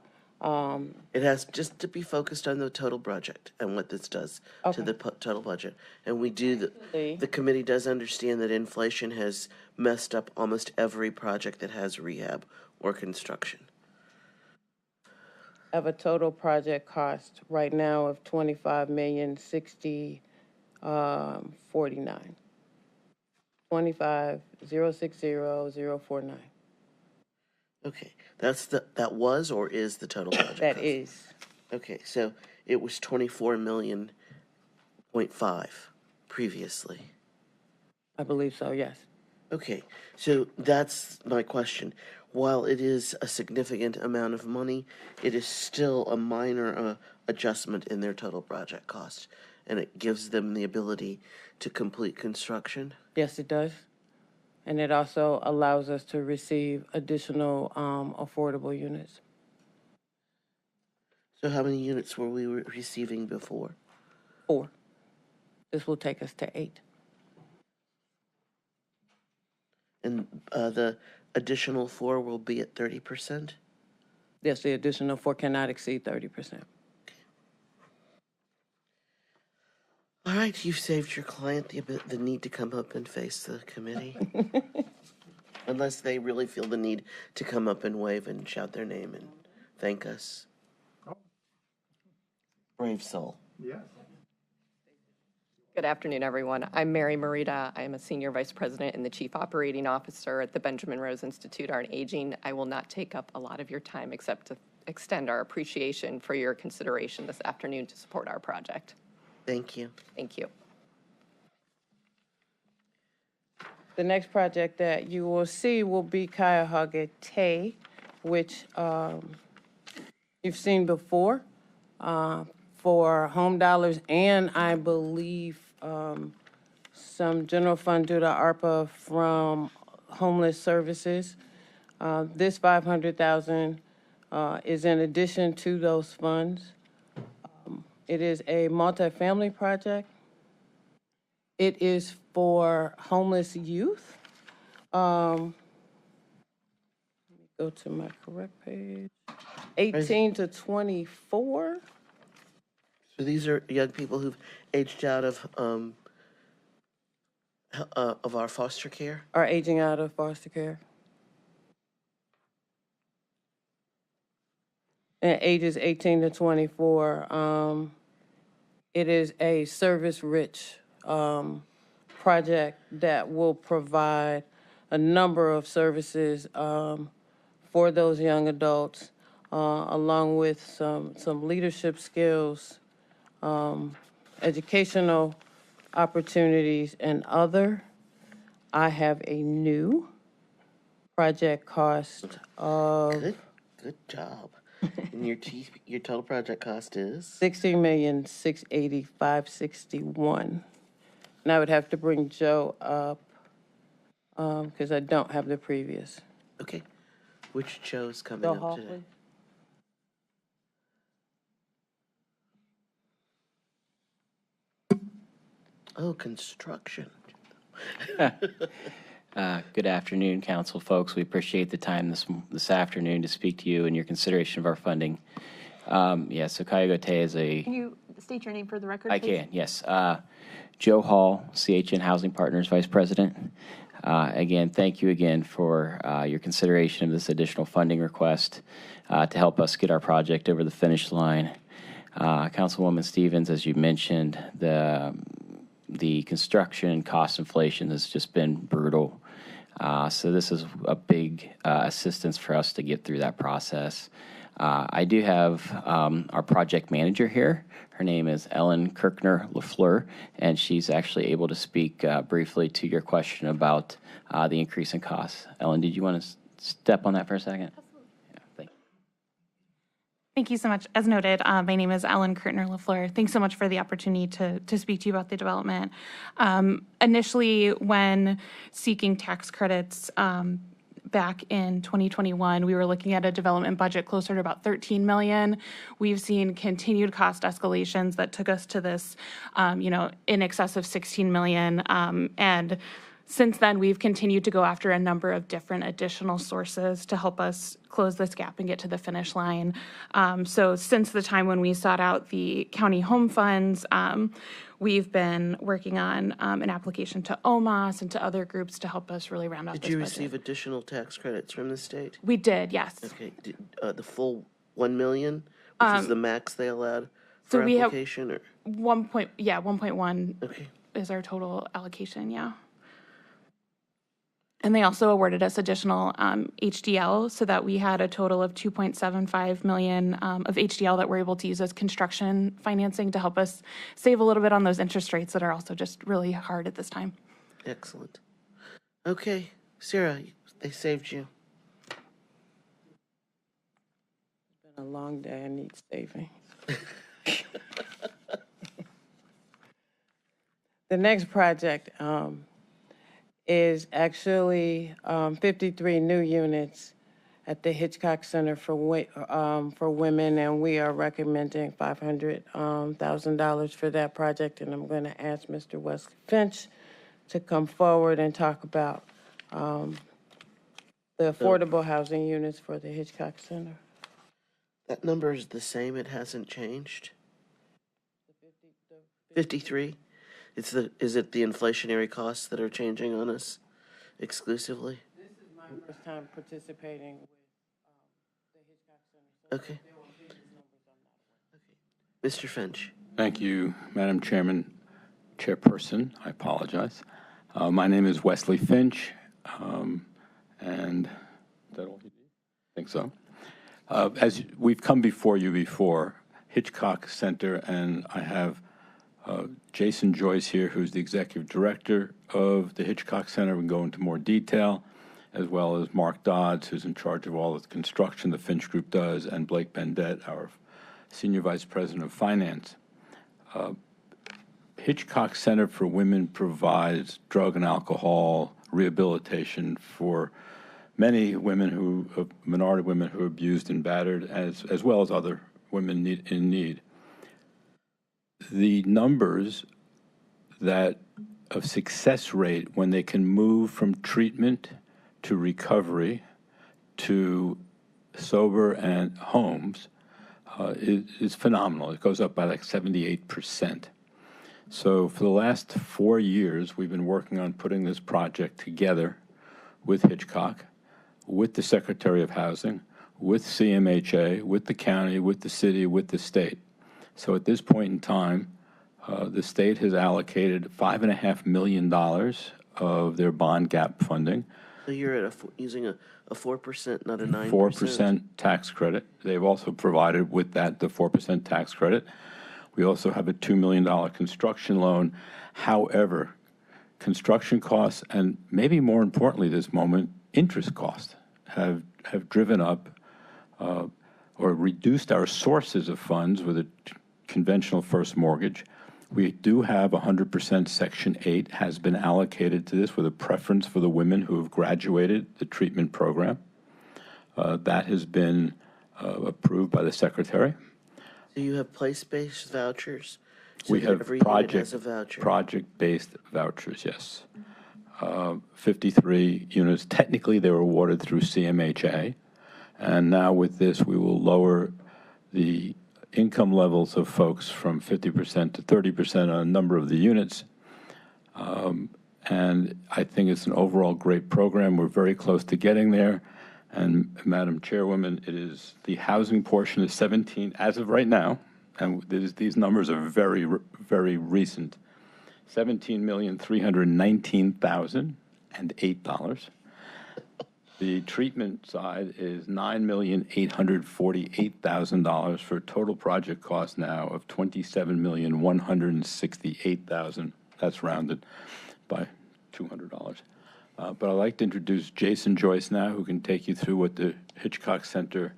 It has just to be focused on the total project and what this does to Okay. the total budget. And we do, See. the committee does understand that inflation has messed up almost every project that has rehab or construction. Have a total project cost right now of $25,060,49. 25,060,049. Okay, that was or is the total project That cost? is. Okay, so it was 24.5 previously. I believe so, yes. Okay, so that's my question. While it is a significant amount of money, it is still a minor adjustment in their total project cost, and it gives them the ability to complete construction. Yes, it does. And it also allows us to receive additional affordable units. So how many units were we receiving before? 4. This will take us to 8. And the additional 4 will be at 30%? Yes, the additional 4 cannot exceed 30%. All right, you've saved your client the need to come up and face the committee. Unless they really feel the need to come up and wave and shout their name and thank us. Brave soul. Yes. Good afternoon, everyone. I'm Mary Marita. I am a Senior Vice President and the Chief Operating Officer at the Benjamin Rose Institute on Aging. I will not take up a lot of your time except to extend our appreciation for your consideration this afternoon to support our project. Thank you. Thank you. The next project that you will see will be Cuyahoga Tay, which you've seen before for home dollars and I believe some general fund due to ARPA from homeless services. This $500,000 is in addition to those funds. It is a multifamily project. It is for homeless youth. Let me go to my correct page. 18 to 24. So these are young people who've aged out of our foster care? Are aging out of foster care. And ages 18 to 24. It is a service-rich project that will provide a number of services for those young adults, along with some leadership skills, educational opportunities, and other. I have a new project cost of Good job. And your total project cost is? $60,685,61. And I would have to bring Joe up because I don't have the previous. Okay. Which Joe's coming Joe up today? Hoffley. Oh, construction. Good afternoon, council folks. We appreciate the time this afternoon to speak to you and your consideration of our funding. So Cuyahoga Te is Can you state your name for the record, I please? can, yes. Joe Hall, CHN Housing Partners Vice President. Again, thank you again for your consideration of this additional funding request to help us get our project over the finish line. Councilwoman Stevens, as you mentioned, the construction cost inflation has just been brutal. So this is a big assistance for us to get through that process. I do have our project manager here. Her name is Ellen Kirkner LaFleur, and she's actually able to speak briefly to your question about the increase in costs. Ellen, did you want to step on that for a second? Thank you so much. As noted, my name is Ellen Kirtner LaFleur. Thanks so much for the opportunity to speak to you about the development. Initially, when seeking tax credits back in 2021, we were looking at a development budget closer to about $13 million. We've seen continued cost escalations that took us to this, in excess of $16 million. And since then, we've continued to go after a number of different additional sources to help us close this gap and get to the finish line. So since the time when we sought out the county home funds, we've been working on an application to OMAS and to other groups to help us really round out this budget. Did you receive additional tax credits from the state? We did, yes. Okay. The full 1 million, which is the max they allowed for so we application? Have 1.1 okay. is our total allocation, yeah. And they also awarded us additional HDL so that we had a total of $2.75 million of HDL that we're able to use as construction financing to help us save a little bit on those interest rates that are also just really hard at this time. Excellent. Okay, Sarah, they saved you. It's been a long day. I need saving. The next project is actually 53 new units at the Hitchcock Center for Women, and we are recommending $500,000 for that project. And I'm going to ask Mr. Wesley Finch to come forward and talk about the affordable housing units for the Hitchcock Center. That number is the same. It hasn't changed. 53. Is it the inflationary costs that are changing on us exclusively? This is my first time participating with the Hitchcock Center. Okay. Mr. Finch. Thank you, Madam Chairperson. I apologize. My name is Wesley Finch, and is that all you need? I think so. As we've come before you before, Hitchcock Center, and I have Jason Joyce here, who's the executive director of the Hitchcock Center. We can go into more detail, as well as Mark Dodds, who's in charge of all of the construction the Finch Group does, and Blake Bendett, our senior vice president of finance. Hitchcock Center for Women provides drug and alcohol rehabilitation for many women minority women who are abused and battered, as well as other women in need. The numbers of success rate when they can move from treatment to recovery to sober and homes is phenomenal. It goes up by like 78%. So for the last 4 years, we've been working on putting this project together with Hitchcock, with the Secretary of Housing, with CMHA, with the county, with the city, with the state. So at this point in time, the state has allocated $5.5 million of their bond gap funding. So you're at using a 4%, not a 9%? 4% tax credit. They've also provided with that the 4% tax credit. We also have a $2 million construction loan. However, construction costs, and maybe more importantly this moment, interest costs have driven up or reduced our sources of funds with a conventional first mortgage. We do have 100% Section 8 has been allocated to this with a preference for the women who have graduated the treatment program. That has been approved by the Secretary. Do you have place-based vouchers So We that have every unit has a voucher. project-based vouchers, yes. 53 units, technically they were awarded through CMHA. And now with this, we will lower the income levels of folks from 50% to 30% on a number of the units. And I think it's an overall great program. We're very close to getting there. And Madam Chairwoman, it is the housing portion is 17, as of right now, and these numbers are very, very recent, $17,319,008. The treatment side is $9,848,000 for a total project cost now of $27,168,000. That's rounded by $200. But I'd like to introduce Jason Joyce now, who can take you through what the Hitchcock Center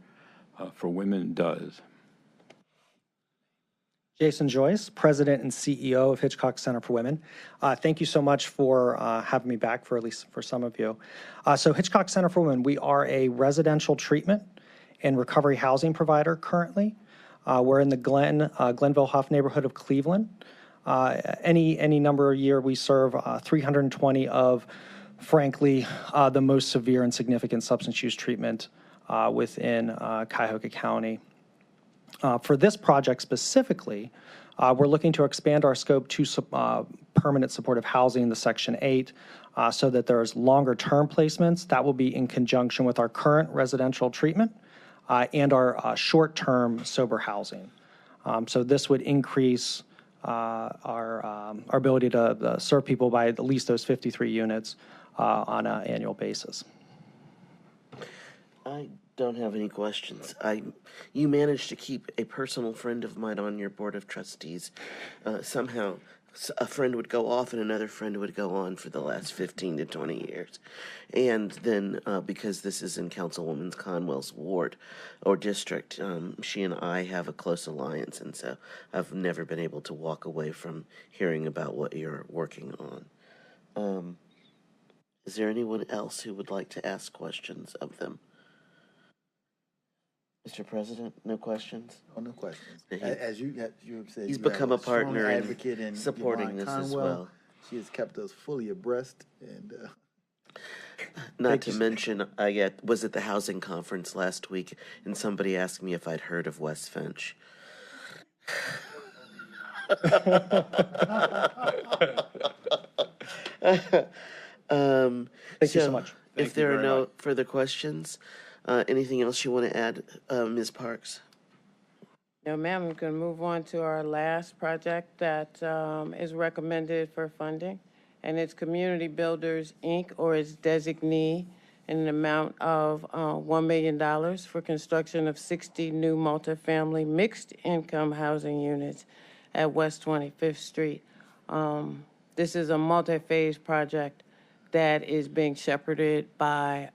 for Women does. Jason Joyce, President and CEO of Hitchcock Center for Women. Thank you so much for having me back, for at least for some of you. So Hitchcock Center for Women, we are a residential treatment and recovery housing provider currently. We're in the Glenville Huff neighborhood of Cleveland. Any number of year, we serve 320 of, frankly, the most severe and significant substance use treatment within Cuyahoga County. For this project specifically, we're looking to expand our scope to permanent supportive housing in the Section 8 so that there's longer-term placements. That will be in conjunction with our current residential treatment and our short-term sober housing. So this would increase our ability to serve people by at least those 53 units on an annual basis. I don't have any questions. You managed to keep a personal friend of mine on your board of trustees. Somehow, a friend would go off and another friend would go on for the last 15 to 20 years. And then, because this is in Councilwoman Conwell's ward or district, she and I have a close alliance, and so I've never been able to walk away from hearing about what you're working on. Is there anyone else who would like to ask questions of them? Mr. President, no questions? Oh, no questions. As you have said, he's you become have a partner strong in advocate in supporting Yvonne this as Conwell. well. She has kept us fully abreast, and Not to mention, I was at the housing conference last week, and somebody asked me if I'd heard of West Finch. Thank you so much. If there are no further questions, anything else you want to add, Ms. Parks? No, ma'am, we're going to move on to our last project that is recommended for funding, and it's Community Builders, Inc., or its designee, in an amount of $1 million for construction of 60 new multifamily mixed-income housing units at West 25th Street. This is a multi-phase project that is being shepherded by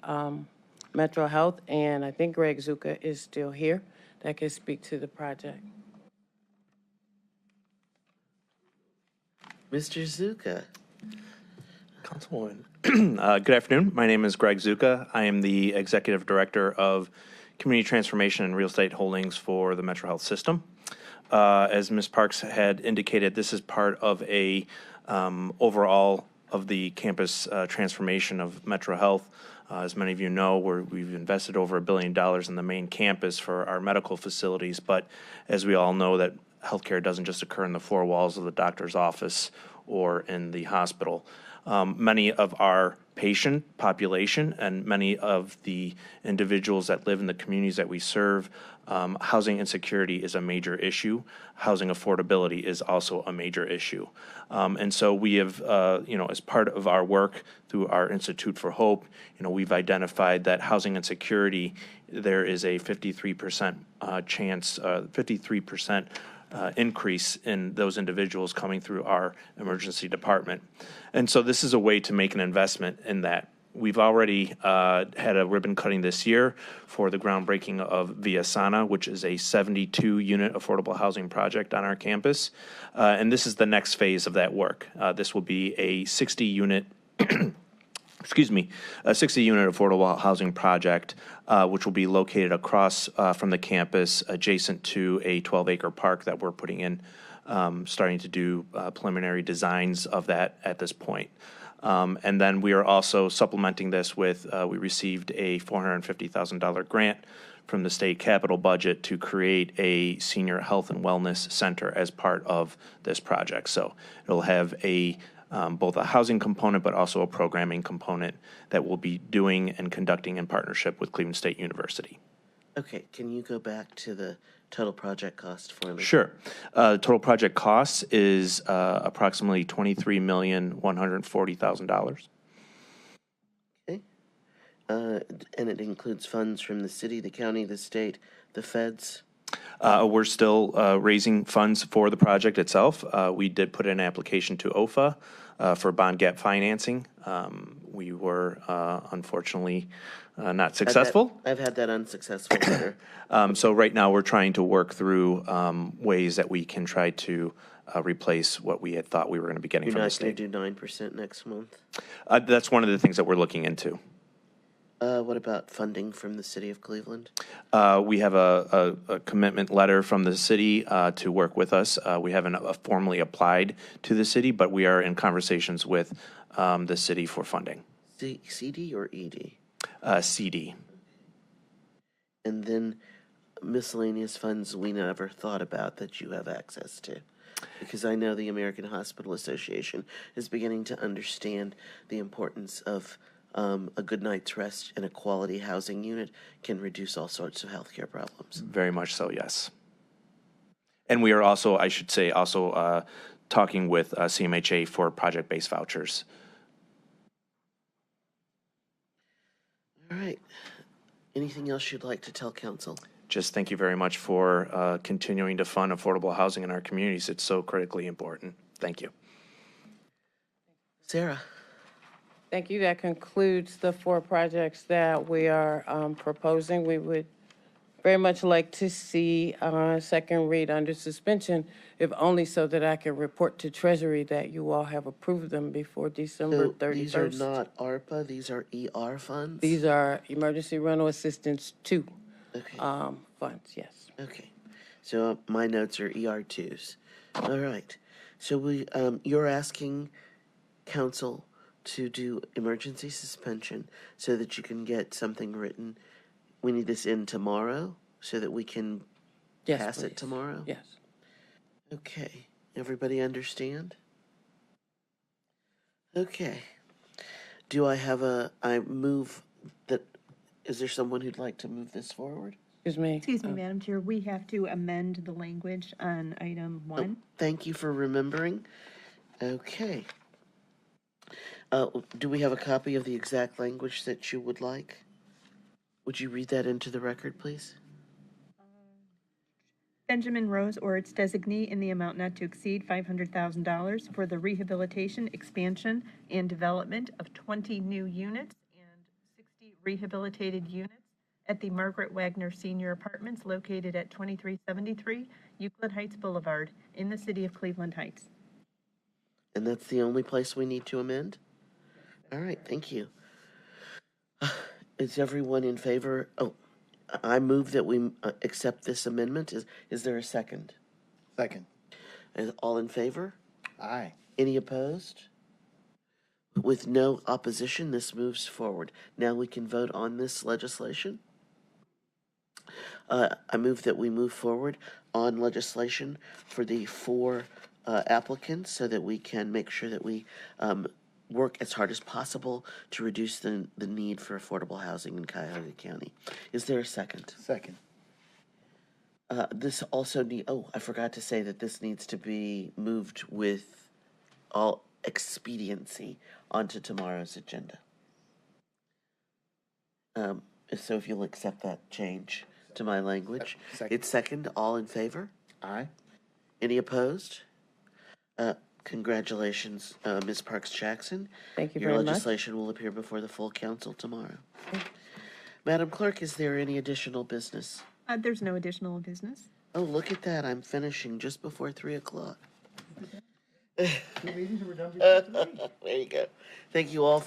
Metro Health, and I think Greg Zuka is still here that can speak to the project. Mr. Zuka. Councilwoman. Good afternoon. My name is Greg Zuka. I am the Executive Director of Community Transformation and Real Estate Holdings for the Metro Health System. As Ms. Parks had indicated, this is part of a overall of the campus transformation of Metro Health. As many of you know, we've invested over $1 billion in the main campus for our medical facilities, but as we all know, that healthcare doesn't just occur in the four walls of the doctor's office or in the hospital. Many of our patient population and many of the individuals that live in the communities that we serve, housing insecurity is a major issue. Housing affordability is also a major issue. And so we have, as part of our work through our Institute for Hope, we've identified that housing insecurity, there is a 53% chance, 53% increase in those individuals coming through our emergency department. And so this is a way to make an investment in that. We've already had a ribbon cutting this year for the groundbreaking of Viasana, which is a 72-unit affordable housing project on our campus. And this is the next phase of that work. This will be a 60-unit a 60-unit affordable housing project, which will be located across from the campus, adjacent to a 12-acre park that we're putting in starting to do preliminary designs of that at this point. And then we are also supplementing this with, we received a $450,000 grant from the state capital budget to create a senior health and wellness center as part of this project. So it'll have both a housing component, but also a programming component that we'll be doing and conducting in partnership with Cleveland State University. Okay, can you go back to the total project cost for me? Sure. Total project cost is approximately $23,140,000. Okay. And it includes funds from the city, the county, the state, the feds? We're still raising funds for the project itself. We did put in an application to OFA for bond gap financing. We were unfortunately not successful. I've had that unsuccessful letter. So right now we're trying to work through ways that we can try to replace what we had thought we were going to be getting You're from the not going state. to do 9% next month? That's one of the things that we're looking into. What about funding from the city of Cleveland? We have a commitment letter from the city to work with us. We haven't formally applied to the city, but we are in conversations with the city for funding. CD or ED? CD. And then miscellaneous funds we never thought about that you have access to. Because I know the American Hospital Association is beginning to understand the importance of a good night's rest and a quality housing unit can reduce all sorts of healthcare problems. Very much so, yes. And we are also, I should say, also talking with CMHA for project-based vouchers. All right. Anything else you'd like to tell council? Just thank you very much for continuing to fund affordable housing in our communities. It's so critically important. Thank you. Sarah. Thank you. That concludes the 4 projects that we are proposing. We would very much like to see a second read under suspension, if only so that I can report to Treasury that you all have approved them before December 31st. These are not ARPA, these are ER funds? These are Emergency Rental Assistance 2 Okay. funds, yes. Okay. So my notes are ER2s. All right. So you're asking council to do emergency suspension so that you can get something written. We need this in tomorrow so that we can pass it tomorrow? Yes. Okay. Everybody understand? Okay. Do I have I move that, is there someone who'd like to move this forward? Excuse me. Excuse me, Madam Chair, we have to amend the language on item 1. Thank you for remembering. Okay. Do we have a copy of the exact language that you would like? Would you read that into the record, please? Benjamin Rose or its designee in the amount not to exceed $500,000 for the rehabilitation, expansion, and development of 20 new units and 60 rehabilitated units at the Margaret Wagner Senior Apartments located at 2373 Euclid Heights Boulevard in the city of Cleveland Heights. And that's the only place we need to amend? All right, thank you. Is everyone in favor? Oh, I move that we accept this amendment. Is there a second? Second. Is all in favor? Aye. Any opposed? With no opposition, this moves forward. Now we can vote on this legislation. I move that we move forward on legislation for the 4 applicants so that we can make sure that we work as hard as possible to reduce the need for affordable housing in Cuyahoga County. Is there a second? Second. This also I forgot to say that this needs to be moved with all expediency onto tomorrow's agenda. So if you'll accept that change to my language. Second. It's second. All in favor? Aye. Any opposed? Congratulations, Ms. Parks-Jackson. Thank you Your very much. legislation will appear before the full council tomorrow. Madam Clerk, is there any additional business? There's no additional business. Oh, look at that. I'm finishing just before 3 o'clock. There you go. Thank you all.